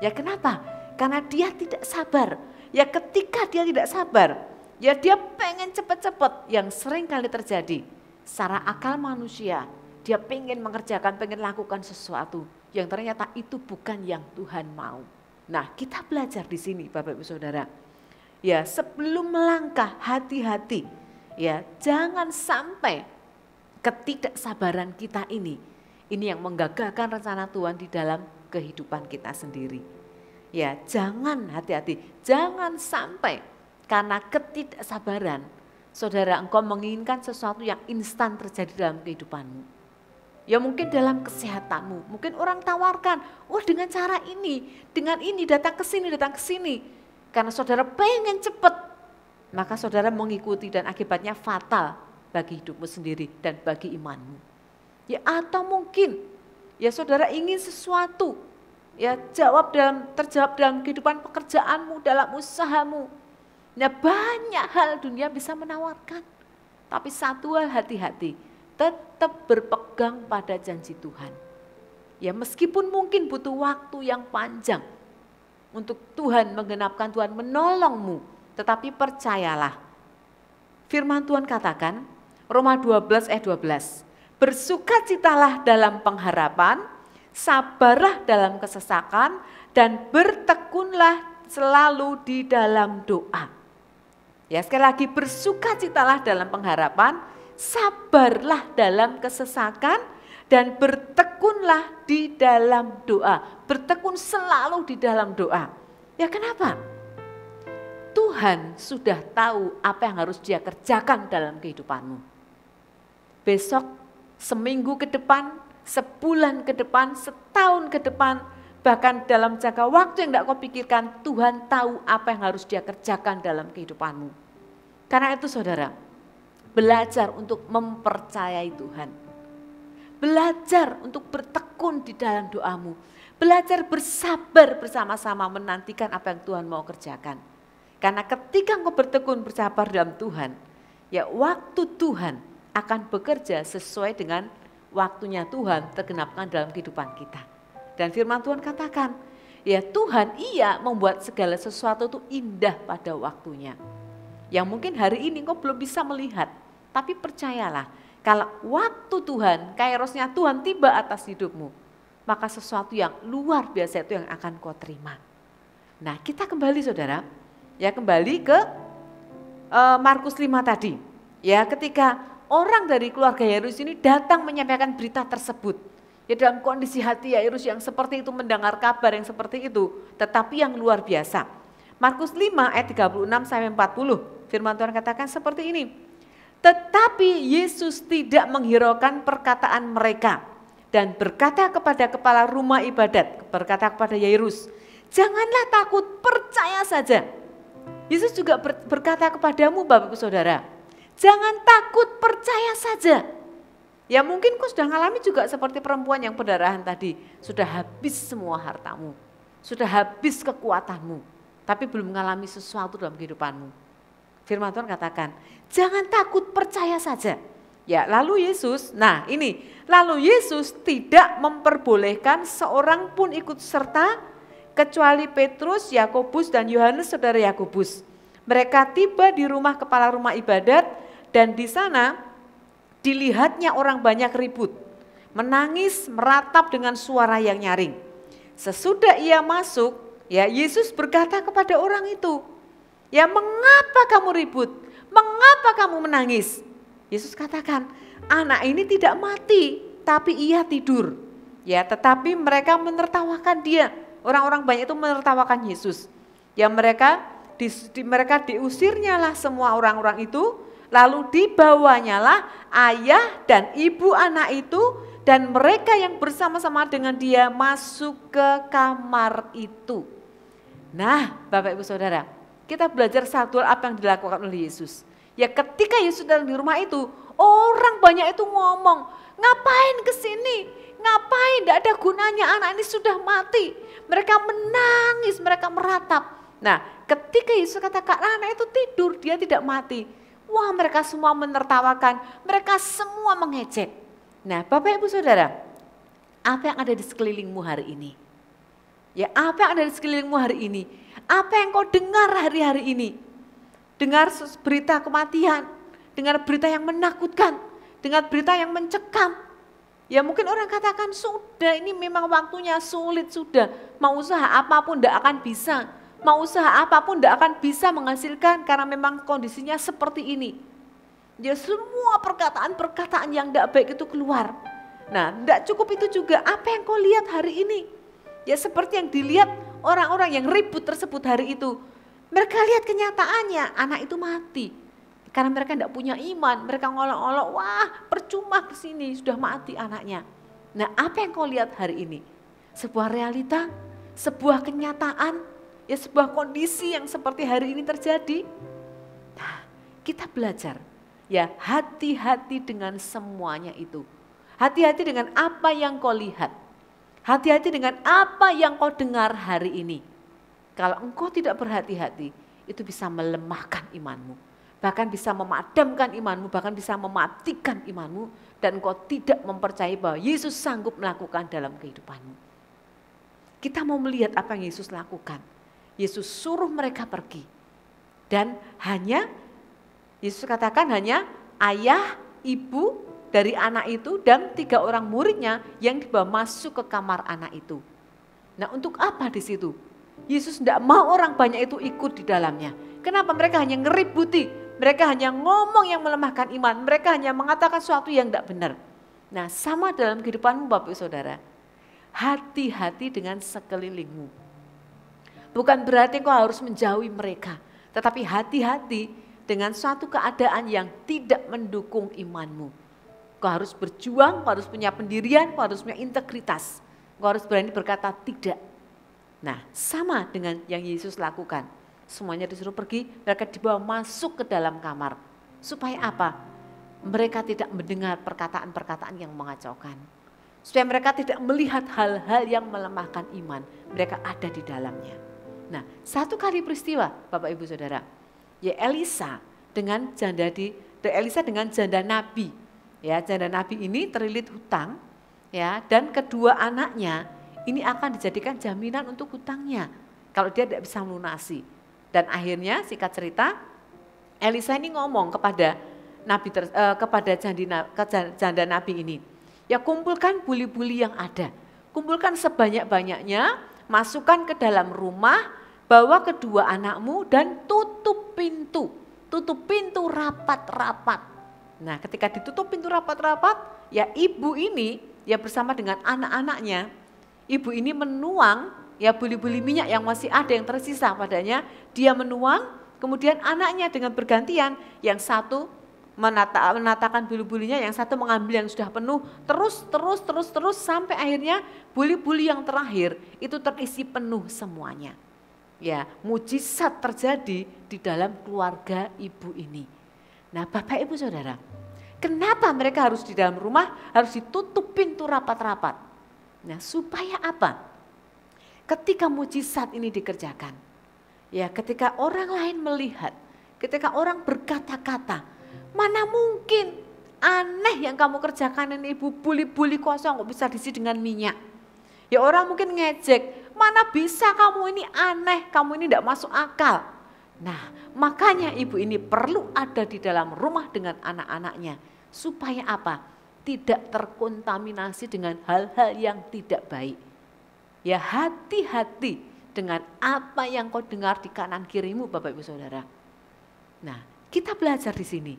Ya kenapa? Karena dia tidak sabar. Ya ketika dia tidak sabar, ya dia pengen cepat-cepat yang seringkali terjadi. Secara akal manusia, Dia pengen mengerjakan, pengen lakukan sesuatu yang ternyata itu bukan yang Tuhan mau. Nah, kita belajar di sini Bapak Ibu Saudara. Ya, sebelum melangkah hati-hati. Ya, jangan sampai ketidaksabaran kita ini yang menggagalkan rencana Tuhan di dalam kehidupan kita sendiri. Ya, jangan hati-hati, jangan sampai karena ketidaksabaran saudara engkau menginginkan sesuatu yang instan terjadi dalam kehidupanmu. Ya mungkin dalam kesehatanmu, mungkin orang tawarkan, wah dengan cara ini datang ke sini. Karena saudara pengen cepat, maka saudara mengikuti dan akibatnya fatal bagi hidupmu sendiri dan bagi imanmu. Ya atau mungkin ya saudara ingin sesuatu ya terjawab dalam kehidupan pekerjaanmu, dalam usahamu. Ya banyak hal dunia bisa menawarkan. Tapi satu hal hati-hati, tetap berpegang pada janji Tuhan. Ya meskipun mungkin butuh waktu yang panjang untuk Tuhan menggenapkan, Tuhan menolongmu, tetapi percayalah. Firman Tuhan katakan, Roma 12 ayat 12, bersukacitalah dalam pengharapan, sabarlah dalam kesesakan, dan bertekunlah selalu di dalam doa. Ya sekali lagi, bersukacitalah dalam pengharapan, sabarlah dalam kesesakan, dan bertekunlah di dalam doa. Bertekun selalu di dalam doa. Ya kenapa? Tuhan sudah tahu apa yang harus Dia kerjakan dalam kehidupanmu. Besok, seminggu ke depan, sebulan ke depan, setahun ke depan, bahkan dalam jangka waktu yang tidak kau pikirkan, Tuhan tahu apa yang harus Dia kerjakan dalam kehidupanmu. Karena itu saudara, belajar untuk mempercayai Tuhan. Belajar untuk bertekun di dalam doamu. Belajar bersabar bersama-sama menantikan apa yang Tuhan mau kerjakan. Karena ketika engkau bertekun bersabar dalam Tuhan, ya waktu Tuhan akan bekerja sesuai dengan waktunya Tuhan tergenapkan dalam kehidupan kita. Dan firman Tuhan katakan, ya Tuhan membuat segala sesuatu itu indah pada waktunya. Yang mungkin hari ini engkau belum bisa melihat, tapi percayalah kalau waktu Tuhan, kairosnya Tuhan tiba atas hidupmu, maka sesuatu yang luar biasa itu yang akan kau terima. Nah kita kembali saudara, ya kembali ke Markus 5 tadi. Ya ketika orang dari keluarga Yairus ini datang menyampaikan berita tersebut. Ya dalam kondisi hati Yairus yang seperti itu mendengar kabar yang seperti itu, tetapi yang luar biasa. Markus 5 ayat 36 sampai 40. Firman Tuhan katakan seperti ini. Tetapi Yesus tidak menghiraukan perkataan mereka dan berkata kepada kepala rumah ibadat, berkata kepada Yairus, janganlah takut, percaya saja. Yesus juga berkata kepadamu Bapak Ibu Saudara, jangan takut, percaya saja. Ya mungkin kau sudah mengalami juga seperti perempuan yang pendarahan tadi. Sudah habis semua hartamu. Sudah habis kekuatanmu. Tapi belum mengalami sesuatu dalam kehidupanmu. Firman Tuhan katakan, jangan takut, percaya saja. Ya lalu Yesus, lalu Yesus tidak memperbolehkan seorang pun ikut serta kecuali Petrus, Yakobus dan Yohanes saudara Yakobus. Mereka tiba di rumah kepala rumah ibadat dan di sana dilihatnya orang banyak ribut, menangis, meratap dengan suara yang nyaring. Sesudah ia masuk, ya Yesus berkata kepada orang itu, ya mengapa kamu ribut? Mengapa kamu menangis? Yesus katakan, anak ini tidak mati, tapi ia tidur. Ya, tetapi mereka menertawakan dia. Orang-orang banyak itu menertawakan Yesus. Ya mereka diusirnyalah semua orang-orang itu, lalu dibawanyalah ayah dan ibu anak itu dan mereka yang bersama-sama dengan dia masuk ke kamar itu. Nah, Bapak Ibu Saudara, kita belajar satu hal apa yang dilakukan oleh Yesus. Ya ketika Yesus datang di rumah itu, orang banyak itu ngomong, ngapain ke sini? Ngapain? Tidak ada gunanya, anak ini sudah mati. Mereka menangis, mereka meratap. Nah, ketika Yesus katakan anak itu tidur, dia tidak mati. Wah, mereka semua menertawakan, mereka semua mengejek. Nah, Bapak Ibu Saudara, apa yang ada di sekelilingmu hari ini? Ya, apa yang ada di sekelilingmu hari ini? Apa yang kau dengar hari-hari ini? Dengar berita kematian, dengar berita yang menakutkan, dengar berita yang mencekam. Ya mungkin orang katakan sudah ini memang waktunya sulit sudah. Mau usaha apapun tidak akan bisa. Mau usaha apapun tidak akan bisa menghasilkan karena memang kondisinya seperti ini. Ya semua perkataan-perkataan yang tidak baik itu keluar. Nah tidak cukup itu juga, apa yang kau lihat hari ini? Ya seperti yang dilihat orang-orang yang ribut tersebut hari itu. Mereka lihat kenyataannya, anak itu mati. Karena mereka tidak punya iman, mereka ngolok-ngolok, wah percuma kesini sudah mati anaknya. Nah apa yang kau lihat hari ini? Sebuah realita, sebuah kenyataan, ya sebuah kondisi yang seperti hari ini terjadi. Nah kita belajar, ya hati-hati dengan semuanya itu. Hati-hati dengan apa yang kau lihat. Hati-hati dengan apa yang kau dengar hari ini. Kalau engkau tidak berhati-hati, itu bisa melemahkan imanmu. Bahkan bisa memadamkan imanmu, bahkan bisa mematikan imanmu. Dan engkau tidak mempercayai bahwa Yesus sanggup melakukan dalam kehidupanmu. Kita mau melihat apa yang Yesus lakukan. Yesus suruh mereka pergi. Dan hanya, Yesus katakan hanya ayah, ibu dari anak itu dan 3 orang muridnya yang dibawa masuk ke kamar anak itu. Nah untuk apa di situ? Yesus tidak mau orang banyak itu ikut di dalamnya. Kenapa? Mereka hanya ngeributi, mereka hanya ngomong yang melemahkan iman, mereka hanya mengatakan sesuatu yang tidak benar. Nah sama dalam kehidupanmu Bapak Ibu Saudara, hati-hati dengan sekelilingmu. Bukan berarti kau harus menjauhi mereka, tetapi hati-hati dengan suatu keadaan yang tidak mendukung imanmu. Kau harus berjuang, kau harus punya pendirian, kau harus punya integritas. Kau harus berani berkata tidak. Nah sama dengan yang Yesus lakukan. Semuanya disuruh pergi, mereka dibawa masuk ke dalam kamar. Supaya apa? Mereka tidak mendengar perkataan-perkataan yang mengacaukan. Supaya mereka tidak melihat hal-hal yang melemahkan iman. Mereka ada di dalamnya. Nah satu kali peristiwa Bapak Ibu Saudara. Ya Elisa dengan janda nabi. Ya janda nabi ini terlilit hutang. Ya dan kedua anaknya ini akan dijadikan jaminan untuk hutangnya kalau dia tidak bisa melunasi. Dan akhirnya singkat cerita, Elisa ini ngomong kepada janda nabi ini, ya kumpulkan buli-buli yang ada, kumpulkan sebanyak-banyaknya, masukkan ke dalam rumah, bawa kedua anakmu dan tutup pintu rapat-rapat. Nah ketika ditutup pintu rapat-rapat, ya ibu ini ya bersama dengan anak-anaknya, ibu ini menuang ya buli-buli minyak yang masih ada yang tersisa padanya, dia menuang, kemudian anaknya dengan bergantian, yang satu menatakan buli-bulinya, yang satu mengambil yang sudah penuh, terus sampai akhirnya buli-buli yang terakhir itu terisi penuh semuanya. Ya, mujizat terjadi di dalam keluarga ibu ini. Nah, Bapak Ibu Saudara, kenapa mereka harus di dalam rumah, harus ditutup pintu rapat-rapat? Nah, supaya apa? Ketika mujizat ini dikerjakan, ya ketika orang lain melihat, ketika orang berkata-kata, mana mungkin aneh yang kamu kerjakan ini ibu, buli-buli kosong kok bisa diisi dengan minyak. Ya orang mungkin ngejek, mana bisa kamu ini aneh, kamu ini tidak masuk akal. Nah makanya ibu ini perlu ada di dalam rumah dengan anak-anaknya. Supaya apa? Tidak terkontaminasi dengan hal-hal yang tidak baik. Ya hati-hati dengan apa yang kau dengar di kanan kirimu Bapak Ibu Saudara. Nah kita belajar di sini.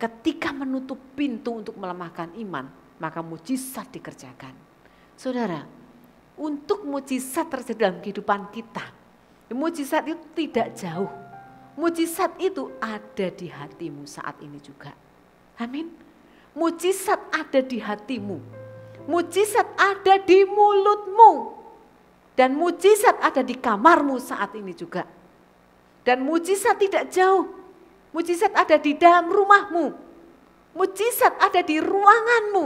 Ketika menutup pintu untuk melemahkan iman, maka mujizat dikerjakan. Saudara, untuk mujizat terjadi dalam kehidupan kita, mujizat itu tidak jauh. Mujizat itu ada di hatimu saat ini juga. Amin. Mujizat ada di hatimu. Mujizat ada di mulutmu. Dan mujizat ada di kamarmu saat ini juga. Dan mujizat tidak jauh. Mujizat ada di dalam rumahmu. Mujizat ada di ruanganmu.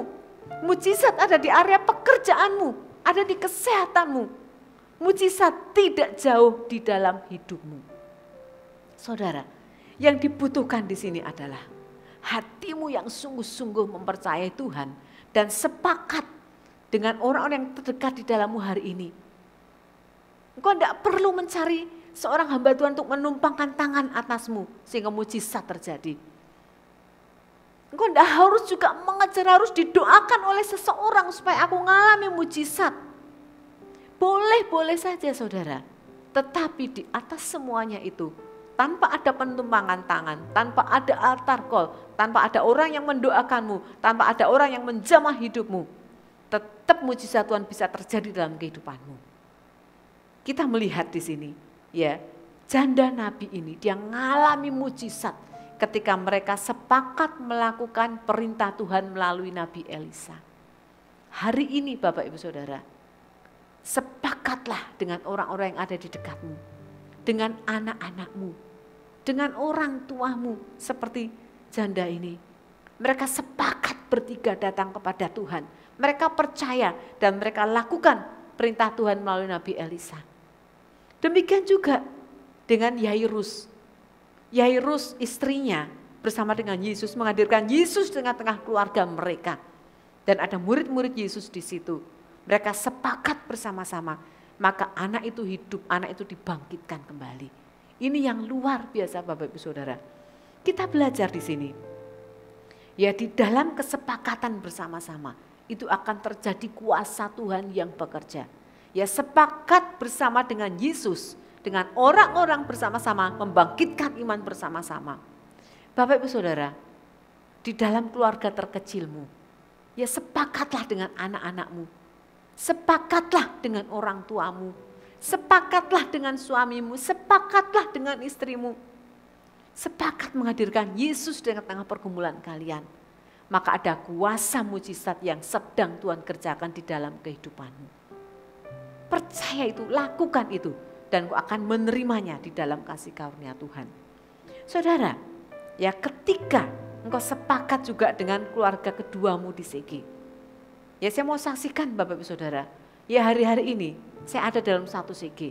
Mujizat ada di area pekerjaanmu. Ada di kesehatanmu. Mujizat tidak jauh di dalam hidupmu. Saudara, yang dibutuhkan di sini adalah hatimu yang sungguh-sungguh mempercayai Tuhan dan sepakat dengan orang-orang yang terdekat di dalammu hari ini. Engkau tidak perlu mencari seorang hamba Tuhan untuk menumpangkan tangan atasmu sehingga mujizat terjadi. Engkau tidak harus juga mengejar, harus didoakan oleh seseorang supaya aku ngalami mujizat. Boleh-boleh saja saudara. Tetapi di atas semuanya itu, tanpa ada pentumpangan tangan, tanpa ada altar call, tanpa ada orang yang mendoakanmu, tanpa ada orang yang menjamah hidupmu, tetap mujizat Tuhan bisa terjadi dalam kehidupanmu. Kita melihat di sini, ya, janda nabi ini dia ngalami mujizat ketika mereka sepakat melakukan perintah Tuhan melalui Nabi Elisa. Hari ini Bapak Ibu Saudara, sepakatlah dengan orang-orang yang ada di dekatmu, dengan anak-anakmu, dengan orang tuamu seperti janda ini. Mereka sepakat bertiga datang kepada Tuhan. Mereka percaya dan mereka lakukan perintah Tuhan melalui Nabi Elisa. Demikian juga dengan Yairus. Yairus istrinya bersama dengan Yesus menghadirkan Yesus di tengah-tengah keluarga mereka. Dan ada murid-murid Yesus di situ. Mereka sepakat bersama-sama, maka anak itu hidup, anak itu dibangkitkan kembali. Ini yang luar biasa Bapak Ibu Saudara. Kita belajar di sini. Ya, di dalam kesepakatan bersama-sama itu akan terjadi kuasa Tuhan yang bekerja. Ya, sepakat bersama dengan Yesus, dengan orang-orang bersama-sama membangkitkan iman bersama-sama. Bapak Ibu Saudara, di dalam keluarga terkecilmu, ya sepakatlah dengan anak-anakmu. Sepakatlah dengan orang tuamu, sepakatlah dengan suamimu, sepakatlah dengan istrimu. Sepakat menghadirkan Yesus di tengah pergumulan kalian. Maka ada kuasa mujizat yang sedang Tuhan kerjakan di dalam kehidupanmu. Percaya itu, lakukan itu. Dan kau akan menerimanya di dalam kasih karunia Tuhan. Saudara, ya ketika engkau sepakat juga dengan keluarga keduamu di CG. Ya saya mau saksikan Bapak Ibu Saudara, ya hari-hari ini saya ada dalam satu CG.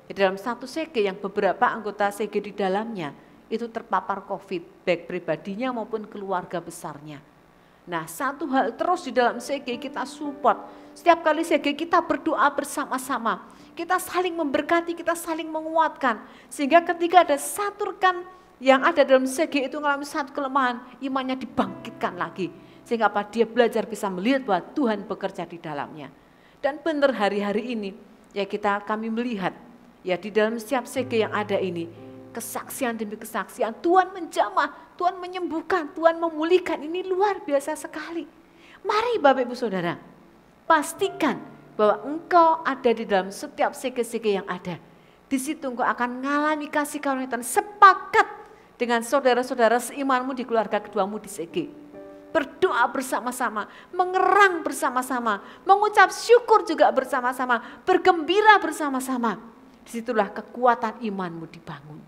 Di dalam satu CG yang beberapa anggota CG di dalamnya itu terpapar COVID, baik pribadinya maupun keluarga besarnya. Nah satu hal terus di dalam CG kita support, setiap kali CG kita berdoa bersama-sama, kita saling memberkati, kita saling menguatkan. Sehingga ketika ada satu rekan yang ada dalam CG itu mengalami satu kelemahan, imannya dibangkitkan lagi. Sehingga apa? Dia belajar bisa melihat bahwa Tuhan bekerja di dalamnya. Dan benar hari-hari ini ya kami melihat ya di dalam setiap CG yang ada ini, kesaksian demi kesaksian, Tuhan menjamah, Tuhan menyembuhkan, Tuhan memulihkan, ini luar biasa sekali. Mari Bapak Ibu Saudara, pastikan bahwa engkau ada di dalam setiap CG-CG yang ada. Di situ engkau akan mengalami kasih karunia Tuhan, sepakat dengan saudara-saudara seimanmu di keluarga keduamu di CG. Berdoa bersama-sama, mengerang bersama-sama, mengucap syukur juga bersama-sama, bergembira bersama-sama. Disitulah kekuatan imanmu dibangun.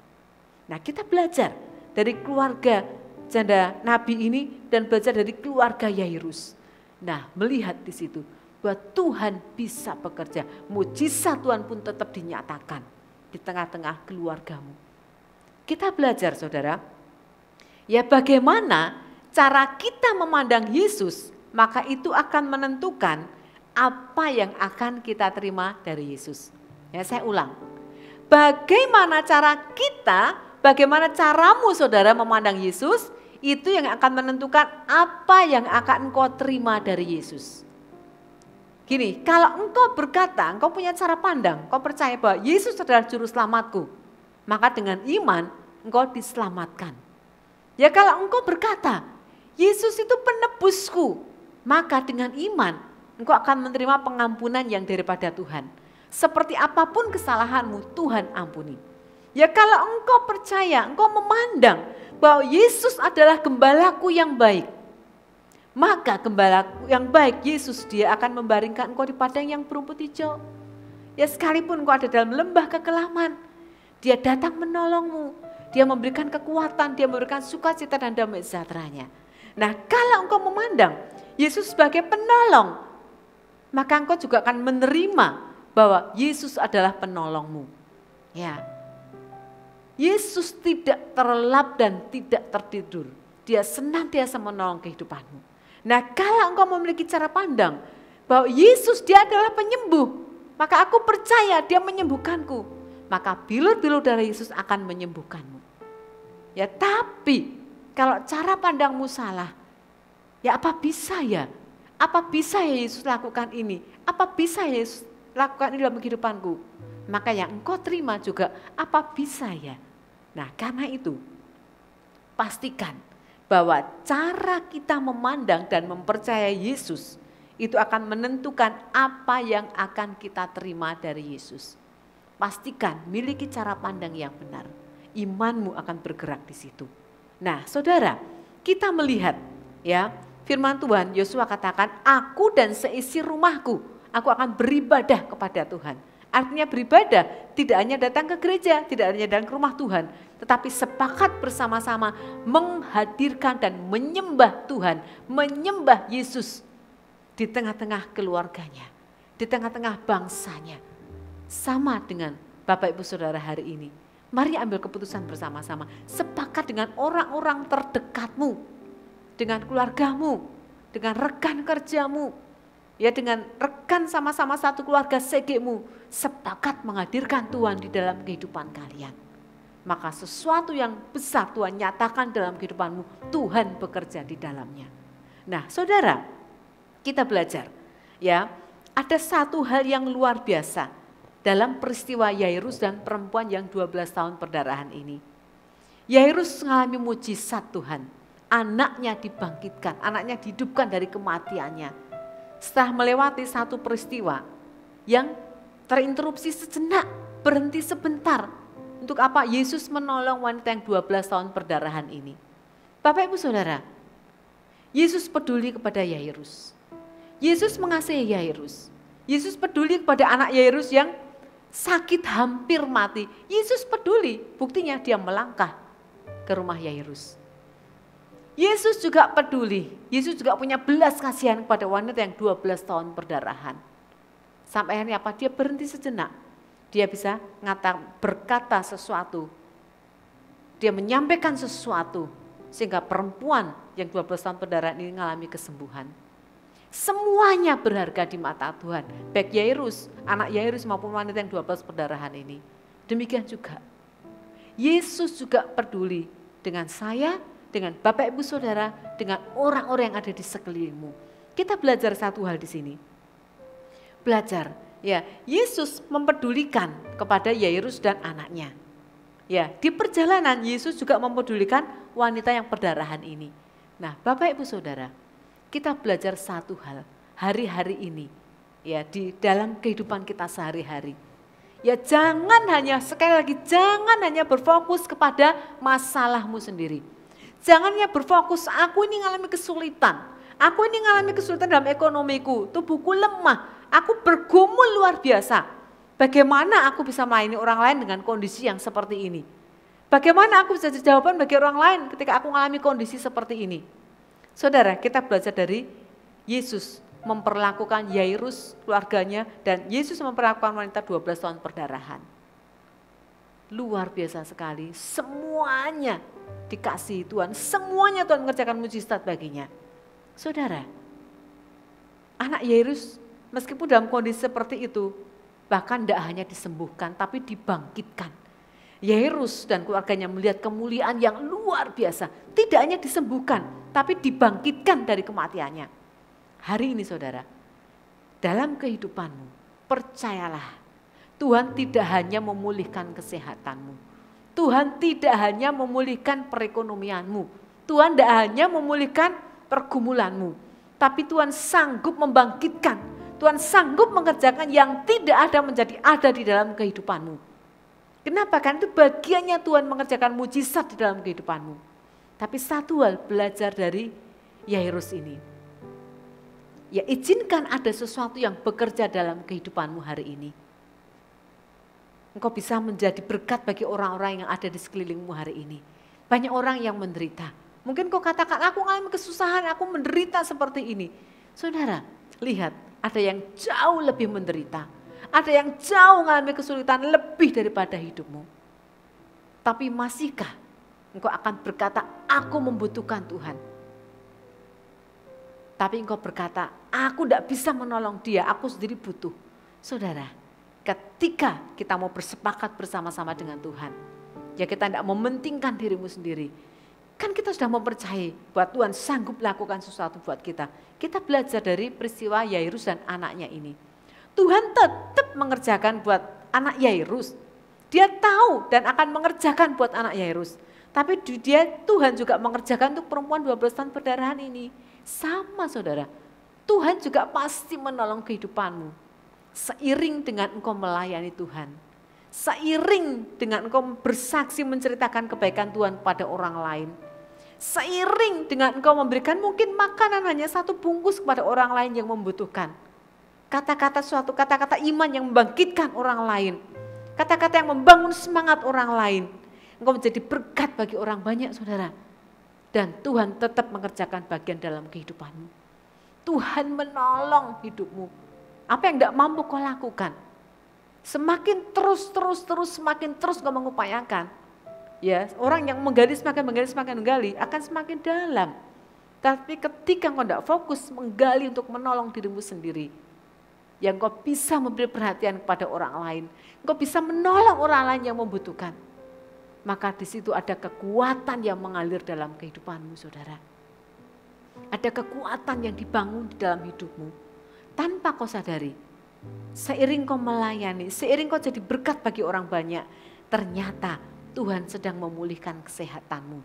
Nah kita belajar dari keluarga janda nabi ini dan belajar dari keluarga Yairus. Nah melihat di situ bahwa Tuhan bisa bekerja, mujizat Tuhan pun tetap dinyatakan di tengah-tengah keluargamu. Kita belajar saudara, ya bagaimana cara kita memandang Yesus, maka itu akan menentukan apa yang akan kita terima dari Yesus. Ya saya ulang, bagaimana cara kita, bagaimana caramu saudara memandang Yesus, itu yang akan menentukan apa yang akan engkau terima dari Yesus. Gini, kalau engkau berkata, engkau punya cara pandang, engkau percaya bahwa Yesus adalah juru selamatku, maka dengan iman engkau diselamatkan. Ya kalau engkau berkata, Yesus itu penebusku, maka dengan iman engkau akan menerima pengampunan yang daripada Tuhan. Seperti apapun kesalahanmu, Tuhan ampuni. Ya kalau engkau percaya, engkau memandang bahwa Yesus adalah gembalaku yang baik, maka gembalaku yang baik Yesus dia akan membaringkan engkau di padang yang berumput hijau. Ya sekalipun engkau ada dalam lembah kekelaman, dia datang menolongmu, dia memberikan kekuatan, dia memberikan sukacita dan damai sejahteranya. Nah kalau engkau memandang Yesus sebagai penolong, maka engkau juga akan menerima bahwa Yesus adalah penolongmu. Ya, Yesus tidak terlelap dan tidak tertidur. Dia senantiasa menolong kehidupanmu. Nah kalau engkau memiliki cara pandang bahwa Yesus dia adalah penyembuh, maka aku percaya dia menyembuhkanku, maka bilur-bilur dari Yesus akan menyembuhkanmu. Ya tapi kalau cara pandangmu salah, Ya apa bisa ya? Apa bisa ya Yesus lakukan ini? Apa bisa ya Yesus lakukan ini dalam kehidupanku? Maka yang engkau terima juga, apa bisa ya? Nah karena itu, pastikan bahwa cara kita memandang dan mempercayai Yesus itu akan menentukan apa yang akan kita terima dari Yesus. Pastikan miliki cara pandang yang benar. Imanmu akan bergerak di situ. Nah, saudara, kita melihat ya, firman Tuhan, Yosua katakan, "Aku dan seisi rumahku, aku akan beribadah kepada Tuhan." Artinya beribadah tidak hanya datang ke gereja, tidak hanya datang ke rumah Tuhan, tetapi sepakat bersama-sama menghadirkan dan menyembah Tuhan, menyembah Yesus di tengah-tengah keluarganya, di tengah-tengah bangsanya. Sama dengan Bapak Ibu Saudara hari ini. Mari ambil keputusan bersama-sama. Sepakat dengan orang-orang terdekatmu, dengan keluargamu, dengan rekan kerjamu, ya dengan rekan sama-sama satu keluarga segemu. Sepakat menghadirkan Tuhan di dalam kehidupan kalian. Maka sesuatu yang besar Tuhan nyatakan dalam kehidupanmu, Tuhan bekerja di dalamnya. Nah saudara, kita belajar ya, ada satu hal yang luar biasa dalam peristiwa Yairus dan perempuan yang 12 tahun perdarahan ini. Yairus mengalami mujizat Tuhan. Anaknya dibangkitkan, anaknya dihidupkan dari kematiannya. Setelah melewati satu peristiwa yang terinterupsi sejenak, berhenti sebentar. Untuk apa? Yesus menolong wanita yang 12 tahun perdarahan ini. Bapak Ibu Saudara, Yesus peduli kepada Yairus. Yesus mengasihi Yairus. Yesus peduli kepada anak Yairus yang sakit hampir mati. Yesus peduli, buktinya dia melangkah ke rumah Yairus. Yesus juga peduli, Yesus juga punya belas kasihan kepada wanita yang 12 tahun perdarahan. Sampai akhirnya apa? Dia berhenti sejenak. Dia bisa berkata sesuatu. Dia menyampaikan sesuatu sehingga perempuan yang 12 tahun perdarahan ini mengalami kesembuhan. Semuanya berharga di mata Tuhan. Baik Yairus, anak Yairus maupun wanita yang 12 perdarahan ini. Demikian juga. Yesus juga peduli dengan saya, dengan Bapak Ibu Saudara, dengan orang-orang yang ada di sekelilingmu. Kita belajar satu hal di sini. Belajar, ya, Yesus mempedulikan kepada Yairus dan anaknya. Ya, di perjalanan Yesus juga mempedulikan wanita yang perdarahan ini. Nah, Bapak Ibu Saudara, kita belajar satu hal hari-hari ini, ya, di dalam kehidupan kita sehari-hari. Ya, jangan hanya, sekali lagi, jangan hanya berfokus kepada masalahmu sendiri. Jangan hanya berfokus, aku ini mengalami kesulitan. Aku ini mengalami kesulitan dalam ekonomiku, tubuhku lemah, aku bergumul luar biasa. Bagaimana aku bisa melayani orang lain dengan kondisi yang seperti ini? Bagaimana aku bisa jadi jawaban bagi orang lain ketika aku mengalami kondisi seperti ini? Saudara, kita belajar dari Yesus memperlakukan Yairus, keluarganya, dan Yesus memperlakukan wanita 12 tahun perdarahan. Luar biasa sekali, semuanya dikasihi Tuhan, semuanya Tuhan mengerjakan mujizat baginya. Saudara, anak Yairus meskipun dalam kondisi seperti itu, bahkan tidak hanya disembuhkan, tapi dibangkitkan. Yairus dan keluarganya melihat kemuliaan yang luar biasa, tidak hanya disembuhkan, tapi dibangkitkan dari kematiannya. Hari ini saudara, dalam kehidupanmu, percayalah, Tuhan tidak hanya memulihkan kesehatanmu. Tuhan tidak hanya memulihkan perekonomianmu. Tuhan tidak hanya memulihkan pergumulanmu. Tapi Tuhan sanggup membangkitkan. Tuhan sanggup mengerjakan yang tidak ada menjadi ada di dalam kehidupanmu. Kenapa? Karena itu bagiannya Tuhan mengerjakan mujizat di dalam kehidupanmu. Tapi satu hal belajar dari Yairus ini. Ya, izinkan ada sesuatu yang bekerja dalam kehidupanmu hari ini. Engkau bisa menjadi berkat bagi orang-orang yang ada di sekelilingmu hari ini. Banyak orang yang menderita. Mungkin kau katakan, aku mengalami kesusahan, aku menderita seperti ini. Saudara, lihat, ada yang jauh lebih menderita. Ada yang jauh mengalami kesulitan lebih daripada hidupmu. Tapi masihkah engkau akan berkata, aku membutuhkan Tuhan. Tapi engkau berkata, aku tidak bisa menolong dia, aku sendiri butuh. Saudara, ketika kita mau bersepakat bersama-sama dengan Tuhan, ya kita tidak mementingkan dirimu sendiri, Kan kita sudah mempercayai bahwa Tuhan sanggup lakukan sesuatu buat kita. Kita belajar dari peristiwa Yairus dan anaknya ini. Tuhan tetap mengerjakan buat anak Yairus. Dia tahu dan akan mengerjakan buat anak Yairus. Tapi Tuhan juga mengerjakan untuk perempuan 12 tahun perdarahan ini. Sama saudara, Tuhan juga pasti menolong kehidupanmu. Seiring dengan engkau melayani Tuhan. Seiring dengan engkau bersaksi menceritakan kebaikan Tuhan pada orang lain. Seiring dengan engkau memberikan mungkin makanan hanya 1 bungkus kepada orang lain yang membutuhkan. Kata-kata iman yang membangkitkan orang lain. Kata-kata yang membangun semangat orang lain. Engkau menjadi berkat bagi orang banyak saudara. Dan Tuhan tetap mengerjakan bagian dalam kehidupanmu. Tuhan menolong hidupmu. Apa yang tidak mampu kau lakukan. Semakin terus kau mengupayakan. Ya, orang yang menggali semakin menggali akan semakin dalam. Tapi ketika kau tidak fokus menggali untuk menolong dirimu sendiri. Yang kau bisa memberi perhatian kepada orang lain. Kau bisa menolong orang lain yang membutuhkan. Maka di situ ada kekuatan yang mengalir dalam kehidupanmu saudara. Ada kekuatan yang dibangun di dalam hidupmu. Tanpa kau sadari. Seiring kau melayani, seiring kau jadi berkat bagi orang banyak. Ternyata Tuhan sedang memulihkan kesehatanmu.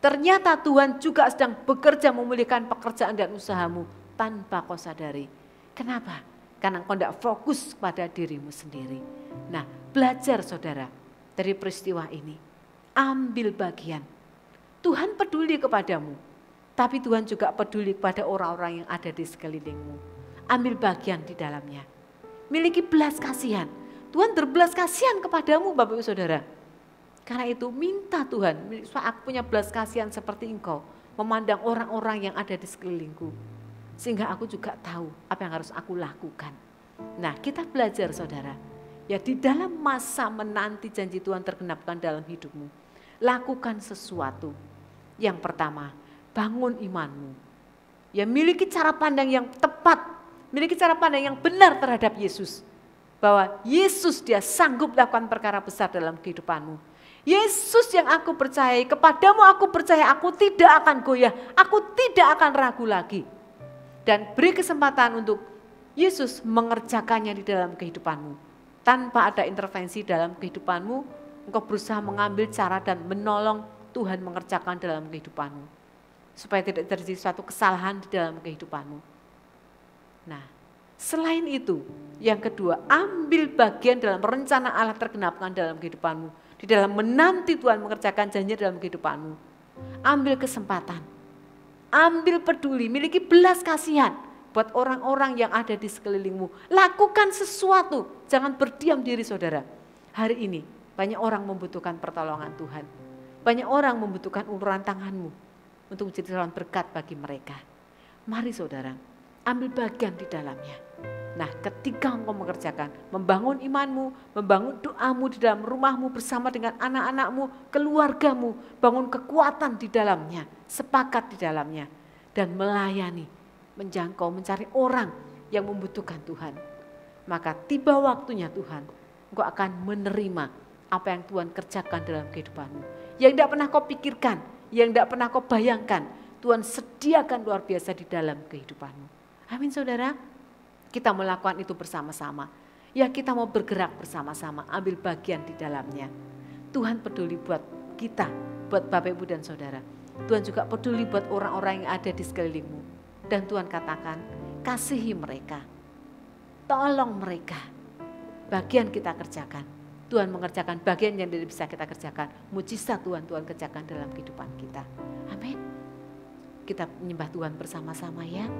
Ternyata Tuhan juga sedang bekerja memulihkan pekerjaan dan usahamu. Tanpa kau sadari. Kenapa? Karena kau tidak fokus pada dirimu sendiri. Nah, belajar saudara dari peristiwa ini. Ambil bagian. Tuhan peduli kepadamu. Tapi Tuhan juga peduli kepada orang-orang yang ada di sekelilingmu. Ambil bagian di dalamnya. Miliki belas kasihan. Tuhan berbelas kasihan kepadamu Bapak Ibu Saudara. Karena itu minta Tuhan, aku punya belas kasihan seperti engkau. Memandang orang-orang yang ada di sekelilingku. Sehingga aku juga tahu apa yang harus aku lakukan. Nah, kita belajar saudara. Ya di dalam masa menanti janji Tuhan tergenapkan dalam hidupmu. Lakukan sesuatu. Yang pertama, bangun imanmu. Ya miliki cara pandang yang tepat. Miliki cara pandang yang benar terhadap Yesus. Bahwa Yesus dia sanggup lakukan perkara besar dalam kehidupanmu. Yesus yang aku percayai, kepadamu aku percaya aku tidak akan goyah. Aku tidak akan ragu lagi. Dan beri kesempatan untuk Yesus mengerjakannya di dalam kehidupanmu. Tanpa ada intervensi dalam kehidupanmu, engkau berusaha mengambil cara dan menolong Tuhan mengerjakan dalam kehidupanmu. Supaya tidak terjadi suatu kesalahan di dalam kehidupanmu. Nah, selain itu, yang kedua, ambil bagian dalam rencana Allah tergenapkan dalam kehidupanmu. Di dalam menanti Tuhan mengerjakan janji dalam kehidupanmu. Ambil kesempatan. Ambil peduli, miliki belas kasihan buat orang-orang yang ada di sekelilingmu. Lakukan sesuatu, jangan berdiam diri saudara. Hari ini banyak orang membutuhkan pertolongan Tuhan. Banyak orang membutuhkan uluran tanganmu untuk menjadi jalan berkat bagi mereka. Mari saudara, ambil bagian di dalamnya. Nah, ketika engkau mengerjakan, membangun imanmu, membangun doamu di dalam rumahmu bersama dengan anak-anakmu, keluargamu, bangun kekuatan di dalamnya, sepakat di dalamnya, dan melayani, menjangkau, mencari orang yang membutuhkan Tuhan. Maka tiba waktunya Tuhan, engkau akan menerima apa yang Tuhan kerjakan dalam kehidupanmu. Yang tidak pernah kau pikirkan, yang tidak pernah kau bayangkan, Tuhan sediakan luar biasa di dalam kehidupanmu. Amin saudara. Kita melakukan itu bersama-sama. Ya kita mau bergerak bersama-sama, ambil bagian di dalamnya. Tuhan peduli buat kita, buat Bapak Ibu dan Saudara. Tuhan juga peduli buat orang-orang yang ada di sekelilingmu. Dan Tuhan katakan, kasihi mereka. Tolong mereka. Bagian kita kerjakan. Tuhan mengerjakan bagian yang tidak bisa kita kerjakan. Mujizat Tuhan kerjakan dalam kehidupan kita. Amin. Kita menyembah Tuhan bersama-sama ya.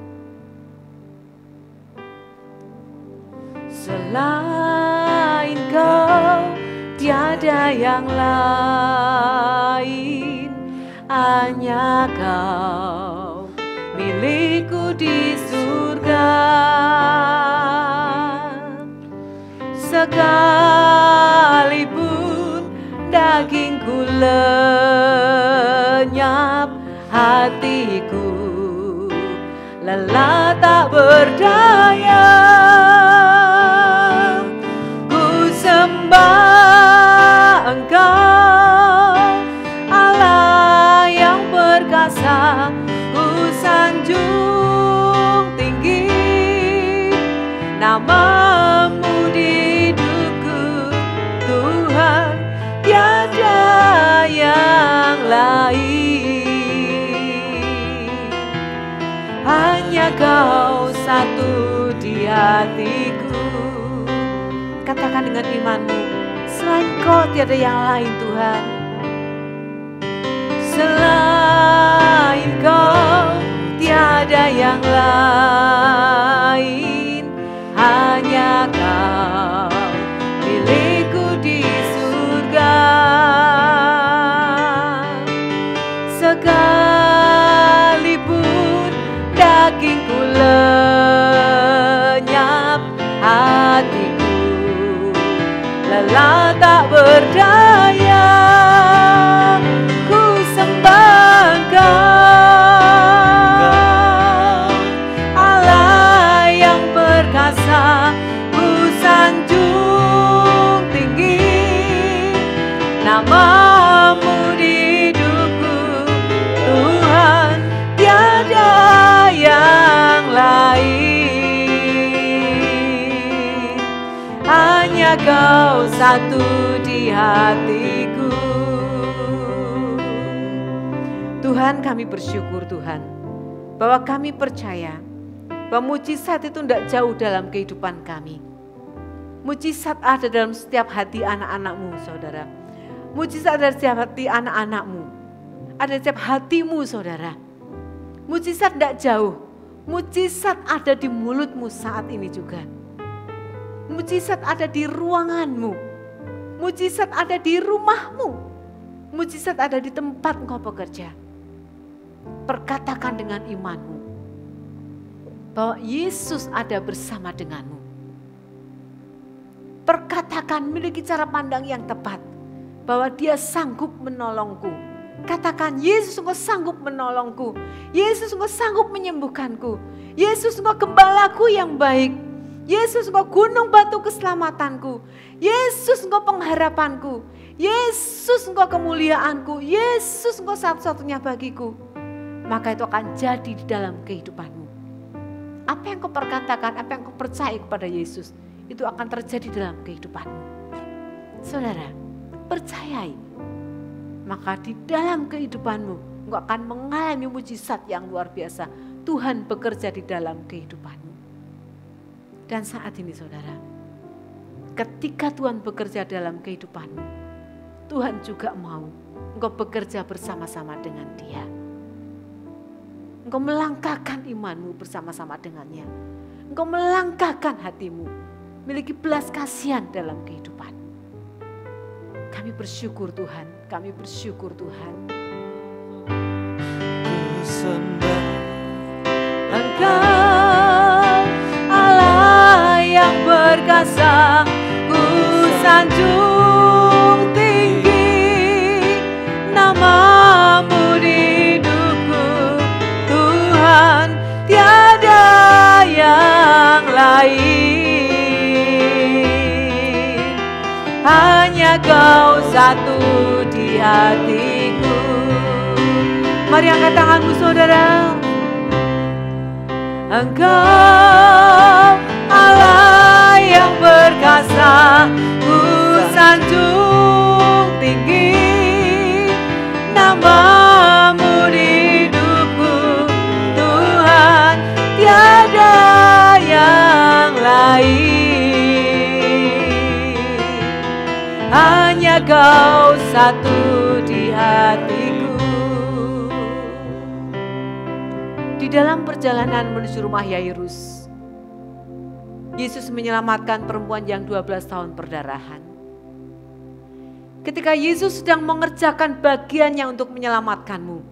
Selain Kau tiada yang lain, hanya Kau milikku di surga. Sekalipun dagingku lenyap, hatiku lelah tak berdaya. Sembah Engkau, Allah yang hatiku. Katakan dengan imanmu, selain Kau tiada yang lain Tuhan. Selain Kau tiada yang lain, hanya Kau milikku di surga. Sekalipun dagingku lenyap, hatiku lelah tak berdaya, ku sembah Kau, Allah yang perkasa, ku sanjung tinggi namamu di hidupku Tuhan, tiada yang lain, hanya Kau satu di hatiku. Tuhan, kami bersyukur Tuhan, bahwa kami percaya bahwa mujizat itu tidak jauh dalam kehidupan kami. Mujizat ada dalam setiap hati anak-anak-Mu, saudara. Mujizat ada di setiap hati anak-anak-Mu, ada di setiap hatimu, saudara. Mujizat tidak jauh, mujizat ada di mulutmu saat ini juga. Mujizat ada di ruanganmu, mujizat ada di rumahmu, mujizat ada di tempat engkau bekerja. Perkatakan dengan imanmu bahwa Yesus ada bersama denganmu. Perkatakan, miliki cara pandang yang tepat bahwa Dia sanggup menolongku. Katakan, Yesus engkau sanggup menolongku, Yesus engkau sanggup menyembuhkanku, Yesus engkau gembalaku yang baik, Yesus engkau gunung batu keselamatanku, Yesus engkau pengharapanku, Yesus engkau kemuliaanku, Yesus engkau satu-satunya bagiku. Maka itu akan jadi di dalam kehidupanmu. Apa yang kau perkatakan, apa yang kau percaya kepada Yesus, itu akan terjadi dalam kehidupanmu. Saudara, percayai, maka di dalam kehidupanmu engkau akan mengalami mujizat yang luar biasa. Tuhan bekerja di dalam kehidupanmu. Dan saat ini saudara, ketika Tuhan bekerja dalam kehidupanmu, Tuhan juga mau engkau bekerja bersama-sama dengan Dia. Engkau melangkahkan imanmu bersama-sama dengannya. Engkau melangkahkan hatimu, miliki belas kasihan dalam kehidupan. Kami bersyukur Tuhan, kami bersyukur Tuhan. Ku sembah Engkau Allah yang perkasa, ku sanjung tinggi namamu di hidupku Tuhan, tiada yang lain, hanya Kau satu di hatiku. Mari angkat tanganmu saudara. Engkau Allah yang perkasa, ku sanjung tinggi namamu di hidupku Tuhan, tiada yang lain, hanya Kau satu di hatiku. Di dalam perjalanan menuju rumah Yairus, Yesus menyelamatkan perempuan yang 12 tahun perdarahan. Ketika Yesus sedang mengerjakan bagiannya untuk menyelamatkanmu,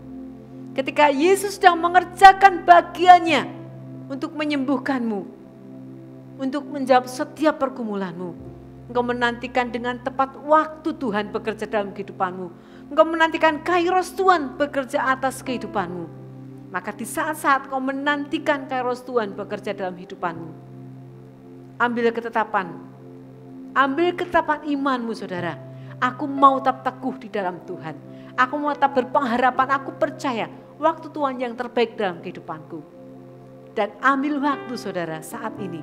ketika Yesus sedang mengerjakan bagiannya untuk menyembuhkanmu, untuk menjawab setiap pergumulanmu, engkau menantikan dengan tepat waktu Tuhan bekerja dalam kehidupanmu. Engkau menantikan kairos Tuhan bekerja atas kehidupanmu. Maka di saat-saat kau menantikan kairos Tuhan bekerja dalam hidupanmu, ambil ketetapan imanmu saudara. Aku mau tetap teguh di dalam Tuhan. Aku mau tetap berpengharapan, aku percaya waktu Tuhan yang terbaik dalam kehidupanku. Dan ambil waktu saudara saat ini,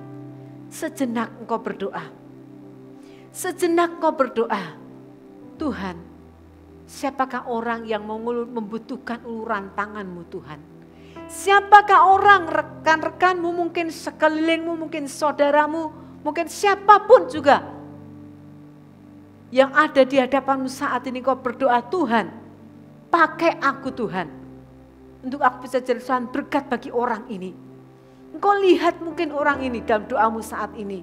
sejenak engkau berdoa. Sejenak engkau berdoa, Tuhan, siapakah orang yang membutuhkan uluran tanganmu Tuhan? Siapakah orang, rekan-rekanmu, mungkin sekelilingmu, mungkin saudaramu, mungkin siapapun juga yang ada di hadapanmu saat ini, kau berdoa, Tuhan, pakai aku Tuhan, untuk aku bisa jadi Tuhan berkat bagi orang ini. Engkau lihat mungkin orang ini dalam doamu saat ini.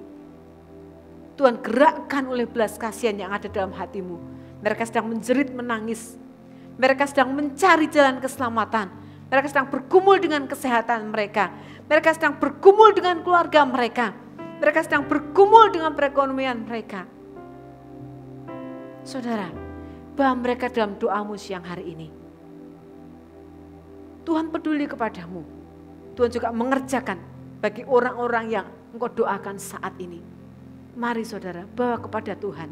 Tuhan gerakkan oleh belas kasihan yang ada dalam hatimu. Mereka sedang menjerit menangis. Mereka sedang mencari jalan keselamatan. Mereka sedang bergumul dengan kesehatan mereka. Mereka sedang bergumul dengan keluarga mereka. Mereka sedang bergumul dengan perekonomian mereka. Saudara, bawa mereka dalam doamu siang hari ini. Tuhan peduli kepadamu. Tuhan juga mengerjakan bagi orang-orang yang engkau doakan saat ini. Mari saudara, bawa kepada Tuhan.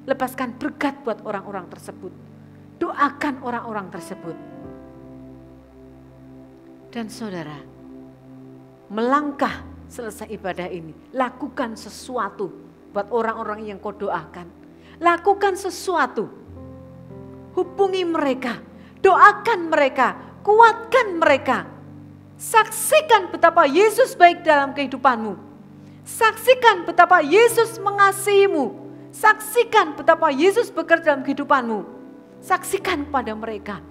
Lepaskan berkat buat orang-orang tersebut. Doakan orang-orang tersebut. Dan saudara, melangkah selesai ibadah ini. Lakukan sesuatu buat orang-orang yang kau doakan. Lakukan sesuatu. Hubungi mereka. Doakan mereka. Kuatkan mereka. Saksikan betapa Yesus baik dalam kehidupanmu. Saksikan betapa Yesus mengasihimu. Saksikan betapa Yesus bekerja dalam kehidupanmu. Saksikan kepada mereka.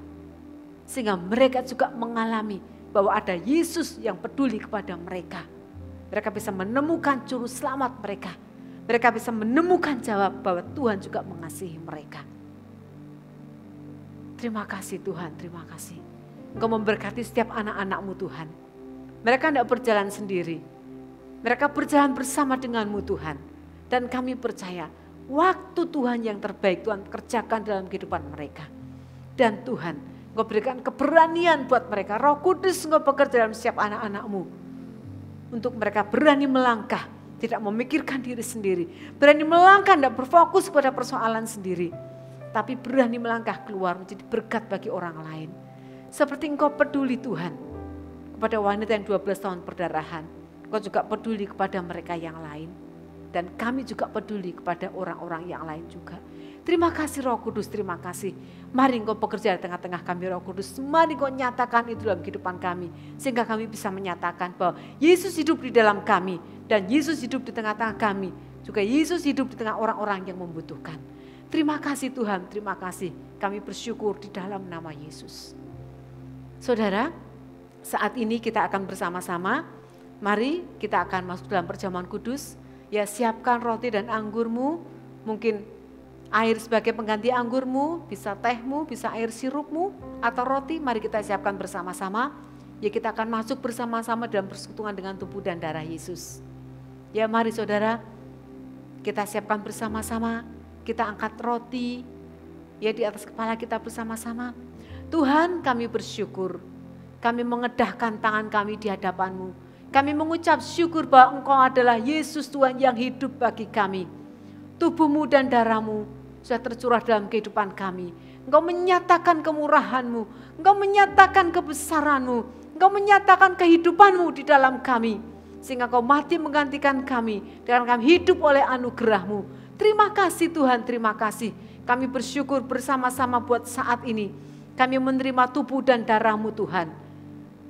Sehingga mereka juga mengalami bahwa ada Yesus yang peduli kepada mereka. Mereka bisa menemukan juru selamat mereka. Mereka bisa menemukan jawab bahwa Tuhan juga mengasihi mereka. Terima kasih Tuhan, terima kasih. Engkau memberkati setiap anak-anak-Mu Tuhan. Mereka tidak berjalan sendiri. Mereka berjalan bersama denganmu Tuhan. Dan kami percaya waktu Tuhan yang terbaik Tuhan kerjakan dalam kehidupan mereka. Dan Tuhan, Engkau berikan keberanian buat mereka. Roh Kudus Engkau bekerja dalam setiap anak-anak-Mu. Untuk mereka berani melangkah, tidak memikirkan diri sendiri. Berani melangkah, tidak berfokus pada persoalan sendiri. Tapi berani melangkah keluar menjadi berkat bagi orang lain. Seperti Engkau peduli Tuhan kepada wanita yang 12 tahun perdarahan. Engkau juga peduli kepada mereka yang lain. Dan kami juga peduli kepada orang-orang yang lain juga. Terima kasih Roh Kudus, terima kasih. Mari Engkau bekerja di tengah-tengah kami Roh Kudus. Mari Engkau nyatakan itu dalam kehidupan kami. Sehingga kami bisa menyatakan bahwa Yesus hidup di dalam kami. Dan Yesus hidup di tengah-tengah kami. Juga Yesus hidup di tengah orang-orang yang membutuhkan. Terima kasih Tuhan, terima kasih. Kami bersyukur di dalam nama Yesus. Saudara, saat ini kita akan bersama-sama. Mari kita akan masuk dalam perjamuan kudus. Ya, siapkan roti dan anggurmu. Mungkin air sebagai pengganti anggurmu, bisa tehmu, bisa air sirupmu, atau roti. Mari kita siapkan bersama-sama. Ya, kita akan masuk bersama-sama dalam persekutuan dengan tubuh dan darah Yesus. Ya, mari saudara, kita siapkan bersama-sama. Kita angkat roti ya di atas kepala kita bersama-sama. Tuhan, kami bersyukur. Kami mengedahkan tangan kami di hadapan-Mu. Kami mengucap syukur bahwa Engkau adalah Yesus Tuhan yang hidup bagi kami. Tubuh-Mu dan darah-Mu sudah tercurah dalam kehidupan kami. Engkau menyatakan kemurahan-Mu. Engkau menyatakan kebesaran-Mu. Engkau menyatakan kehidupan-Mu di dalam kami. Sehingga Engkau mati menggantikan kami. Dan kami hidup oleh anugerah-Mu. Terima kasih Tuhan, terima kasih. Kami bersyukur bersama-sama buat saat ini. Kami menerima tubuh dan darah-Mu Tuhan.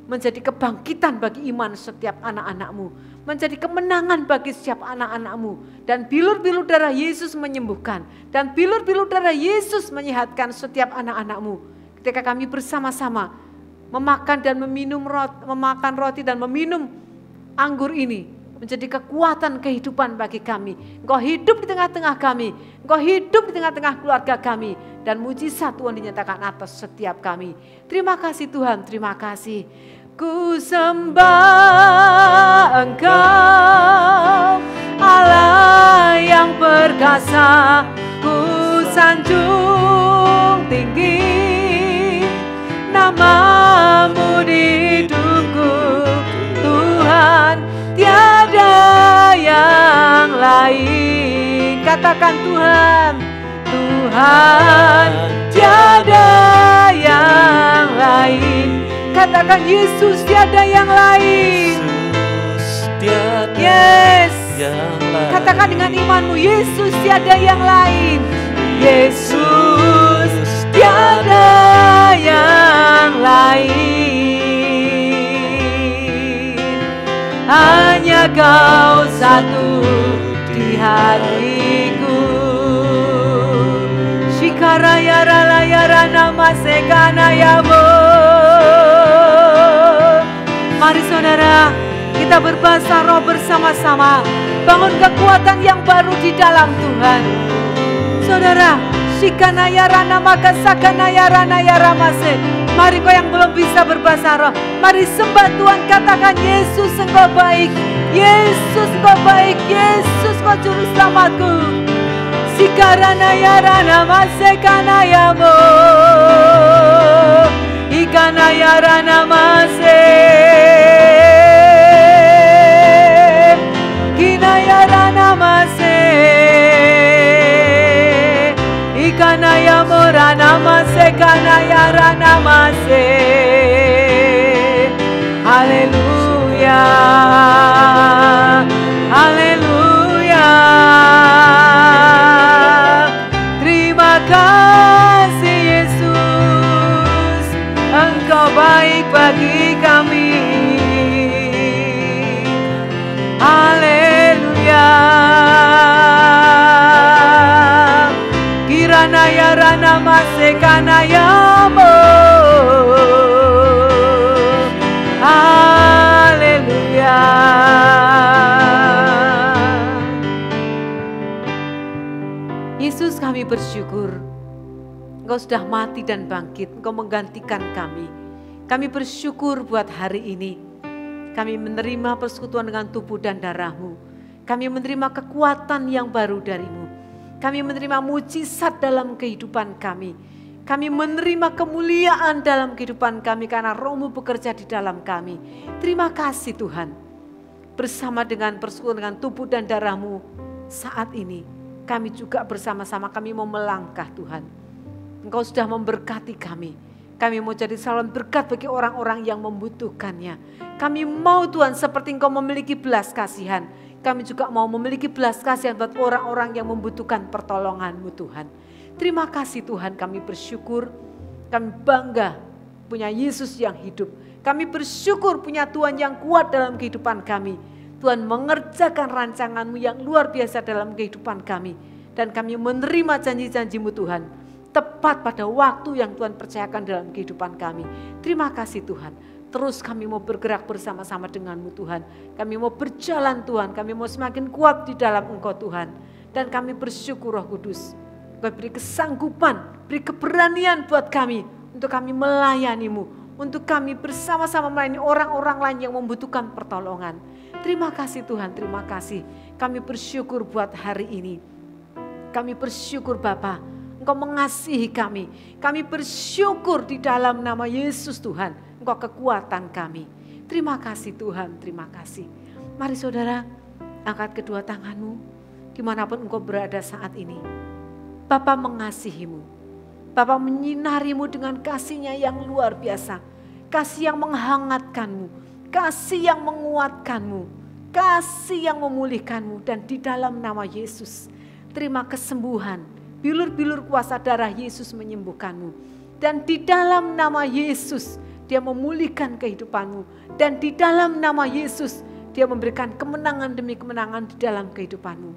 Menjadi kebangkitan bagi iman setiap anak-anak-Mu. Menjadi kemenangan bagi setiap anak-anak-Mu. Dan bilur-bilur darah Yesus menyembuhkan. Dan bilur-bilur darah Yesus menyehatkan setiap anak-anak-Mu. Ketika kami bersama-sama memakan dan memakan roti dan meminum anggur ini. Menjadi kekuatan kehidupan bagi kami. Engkau hidup di tengah-tengah kami. Engkau hidup di tengah-tengah keluarga kami. Dan mujizat Tuhan dinyatakan atas setiap kami. Terima kasih Tuhan, terima kasih. Ku sembah Engkau, Allah yang perkasa. Ku sanjung tinggi nama-Mu di hidupku. Tuhan, tiada yang lain. Katakan Tuhan, Tuhan, tiada yang lain. Katakan Yesus, tiada yang lain. Yes. Katakan dengan imanmu, Yesus, tiada yang lain. Yesus, tiada yang lain. hanya Kau satu di hatiku. Shikaraya ralayara nama sekanayamo. Mari saudara, kita berbahasa roh bersama-sama. Bangun kekuatan yang baru di dalam Tuhan. Saudara, shikanaya rana maka sakanaya rana ya ramase. Mari kau yang belum bisa berbahasa roh, mari sembah Tuhan, katakan Yesus Engkau baik, Yesus Engkau baik, Yesus Kau juru selamatku. Sikarana ya rana masekana mo, ikana ya rana mase, kina ya rana mase, ikana ya morana mase, kana ya rana mase. Haleluya, haleluya. Terima kasih Yesus, Engkau baik bagi kami. Haleluya. Kirana ya rana masekana ya mo. Haleluya. Yesus, kami bersyukur Engkau sudah mati dan bangkit, Engkau menggantikan kami. Kami bersyukur buat hari ini. Kami menerima persekutuan dengan tubuh dan darah-Mu. Kami menerima kekuatan yang baru dari-Mu. Kami menerima mujizat dalam kehidupan kami. Kami menerima kemuliaan dalam kehidupan kami karena Roh-Mu bekerja di dalam kami. Terima kasih Tuhan. Bersama dengan persekutuan dengan tubuh dan darah-Mu saat ini, kami juga bersama-sama kami mau melangkah Tuhan. Engkau sudah memberkati kami. Kami mau jadi saluran berkat bagi orang-orang yang membutuhkannya. Kami mau Tuhan seperti Engkau memiliki belas kasihan. Kami juga mau memiliki belas kasihan buat orang-orang yang membutuhkan pertolongan-Mu Tuhan. Terima kasih Tuhan, kami bersyukur. Kami bangga punya Yesus yang hidup. Kami bersyukur punya Tuhan yang kuat dalam kehidupan kami. Tuhan mengerjakan rancangan-Mu yang luar biasa dalam kehidupan kami. Dan kami menerima janji-janji-Mu Tuhan. Tepat pada waktu yang Tuhan percayakan dalam kehidupan kami. Terima kasih Tuhan. Terus kami mau bergerak bersama-sama dengan-Mu Tuhan. Kami mau berjalan Tuhan. Kami mau semakin kuat di dalam Engkau Tuhan. Dan kami bersyukur Roh Kudus. Engkau beri kesanggupan, beri keberanian buat kami. Untuk kami melayani-Mu. Untuk kami bersama-sama melayani orang-orang lain yang membutuhkan pertolongan. Terima kasih Tuhan, terima kasih. Kami bersyukur buat hari ini. Kami bersyukur Bapa. Engkau mengasihi kami. Kami bersyukur di dalam nama Yesus Tuhan. Engkau kekuatan kami. Terima kasih Tuhan, terima kasih. Mari saudara, angkat kedua tanganmu. Dimanapun engkau berada saat ini. Bapa mengasihimu. Bapa menyinarimu dengan kasih-Nya yang luar biasa. Kasih yang menghangatkanmu. Kasih yang menguatkanmu. Kasih yang memulihkanmu. Dan di dalam nama Yesus, terima kesembuhan. Bilur-bilur kuasa darah Yesus menyembuhkanmu. Dan di dalam nama Yesus, Dia memulihkan kehidupanmu. Dan di dalam nama Yesus, Dia memberikan kemenangan demi kemenangan di dalam kehidupanmu.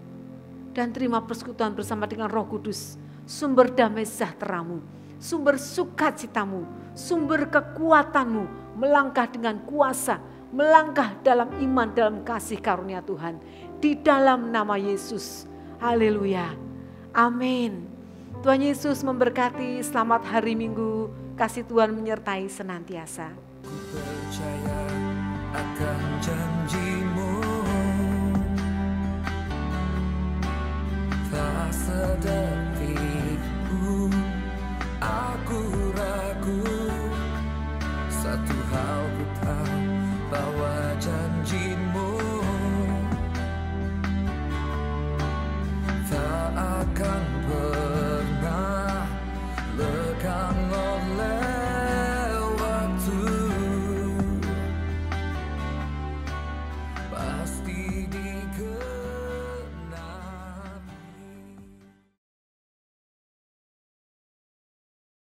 Dan terima persekutuan bersama dengan Roh Kudus. Sumber damai sejahtera-Mu, sumber sukacitamu, sumber kekuatanmu. Melangkah dengan kuasa, melangkah dalam iman, dalam kasih karunia Tuhan. Di dalam nama Yesus. Haleluya. Amin. Tuhan Yesus memberkati. Selamat hari Minggu. Kasih Tuhan menyertai senantiasa. Ku percaya akan janji-Mu, tak sedetikku aku ragu. Satu hal ku tahu, bahwa janji-Mu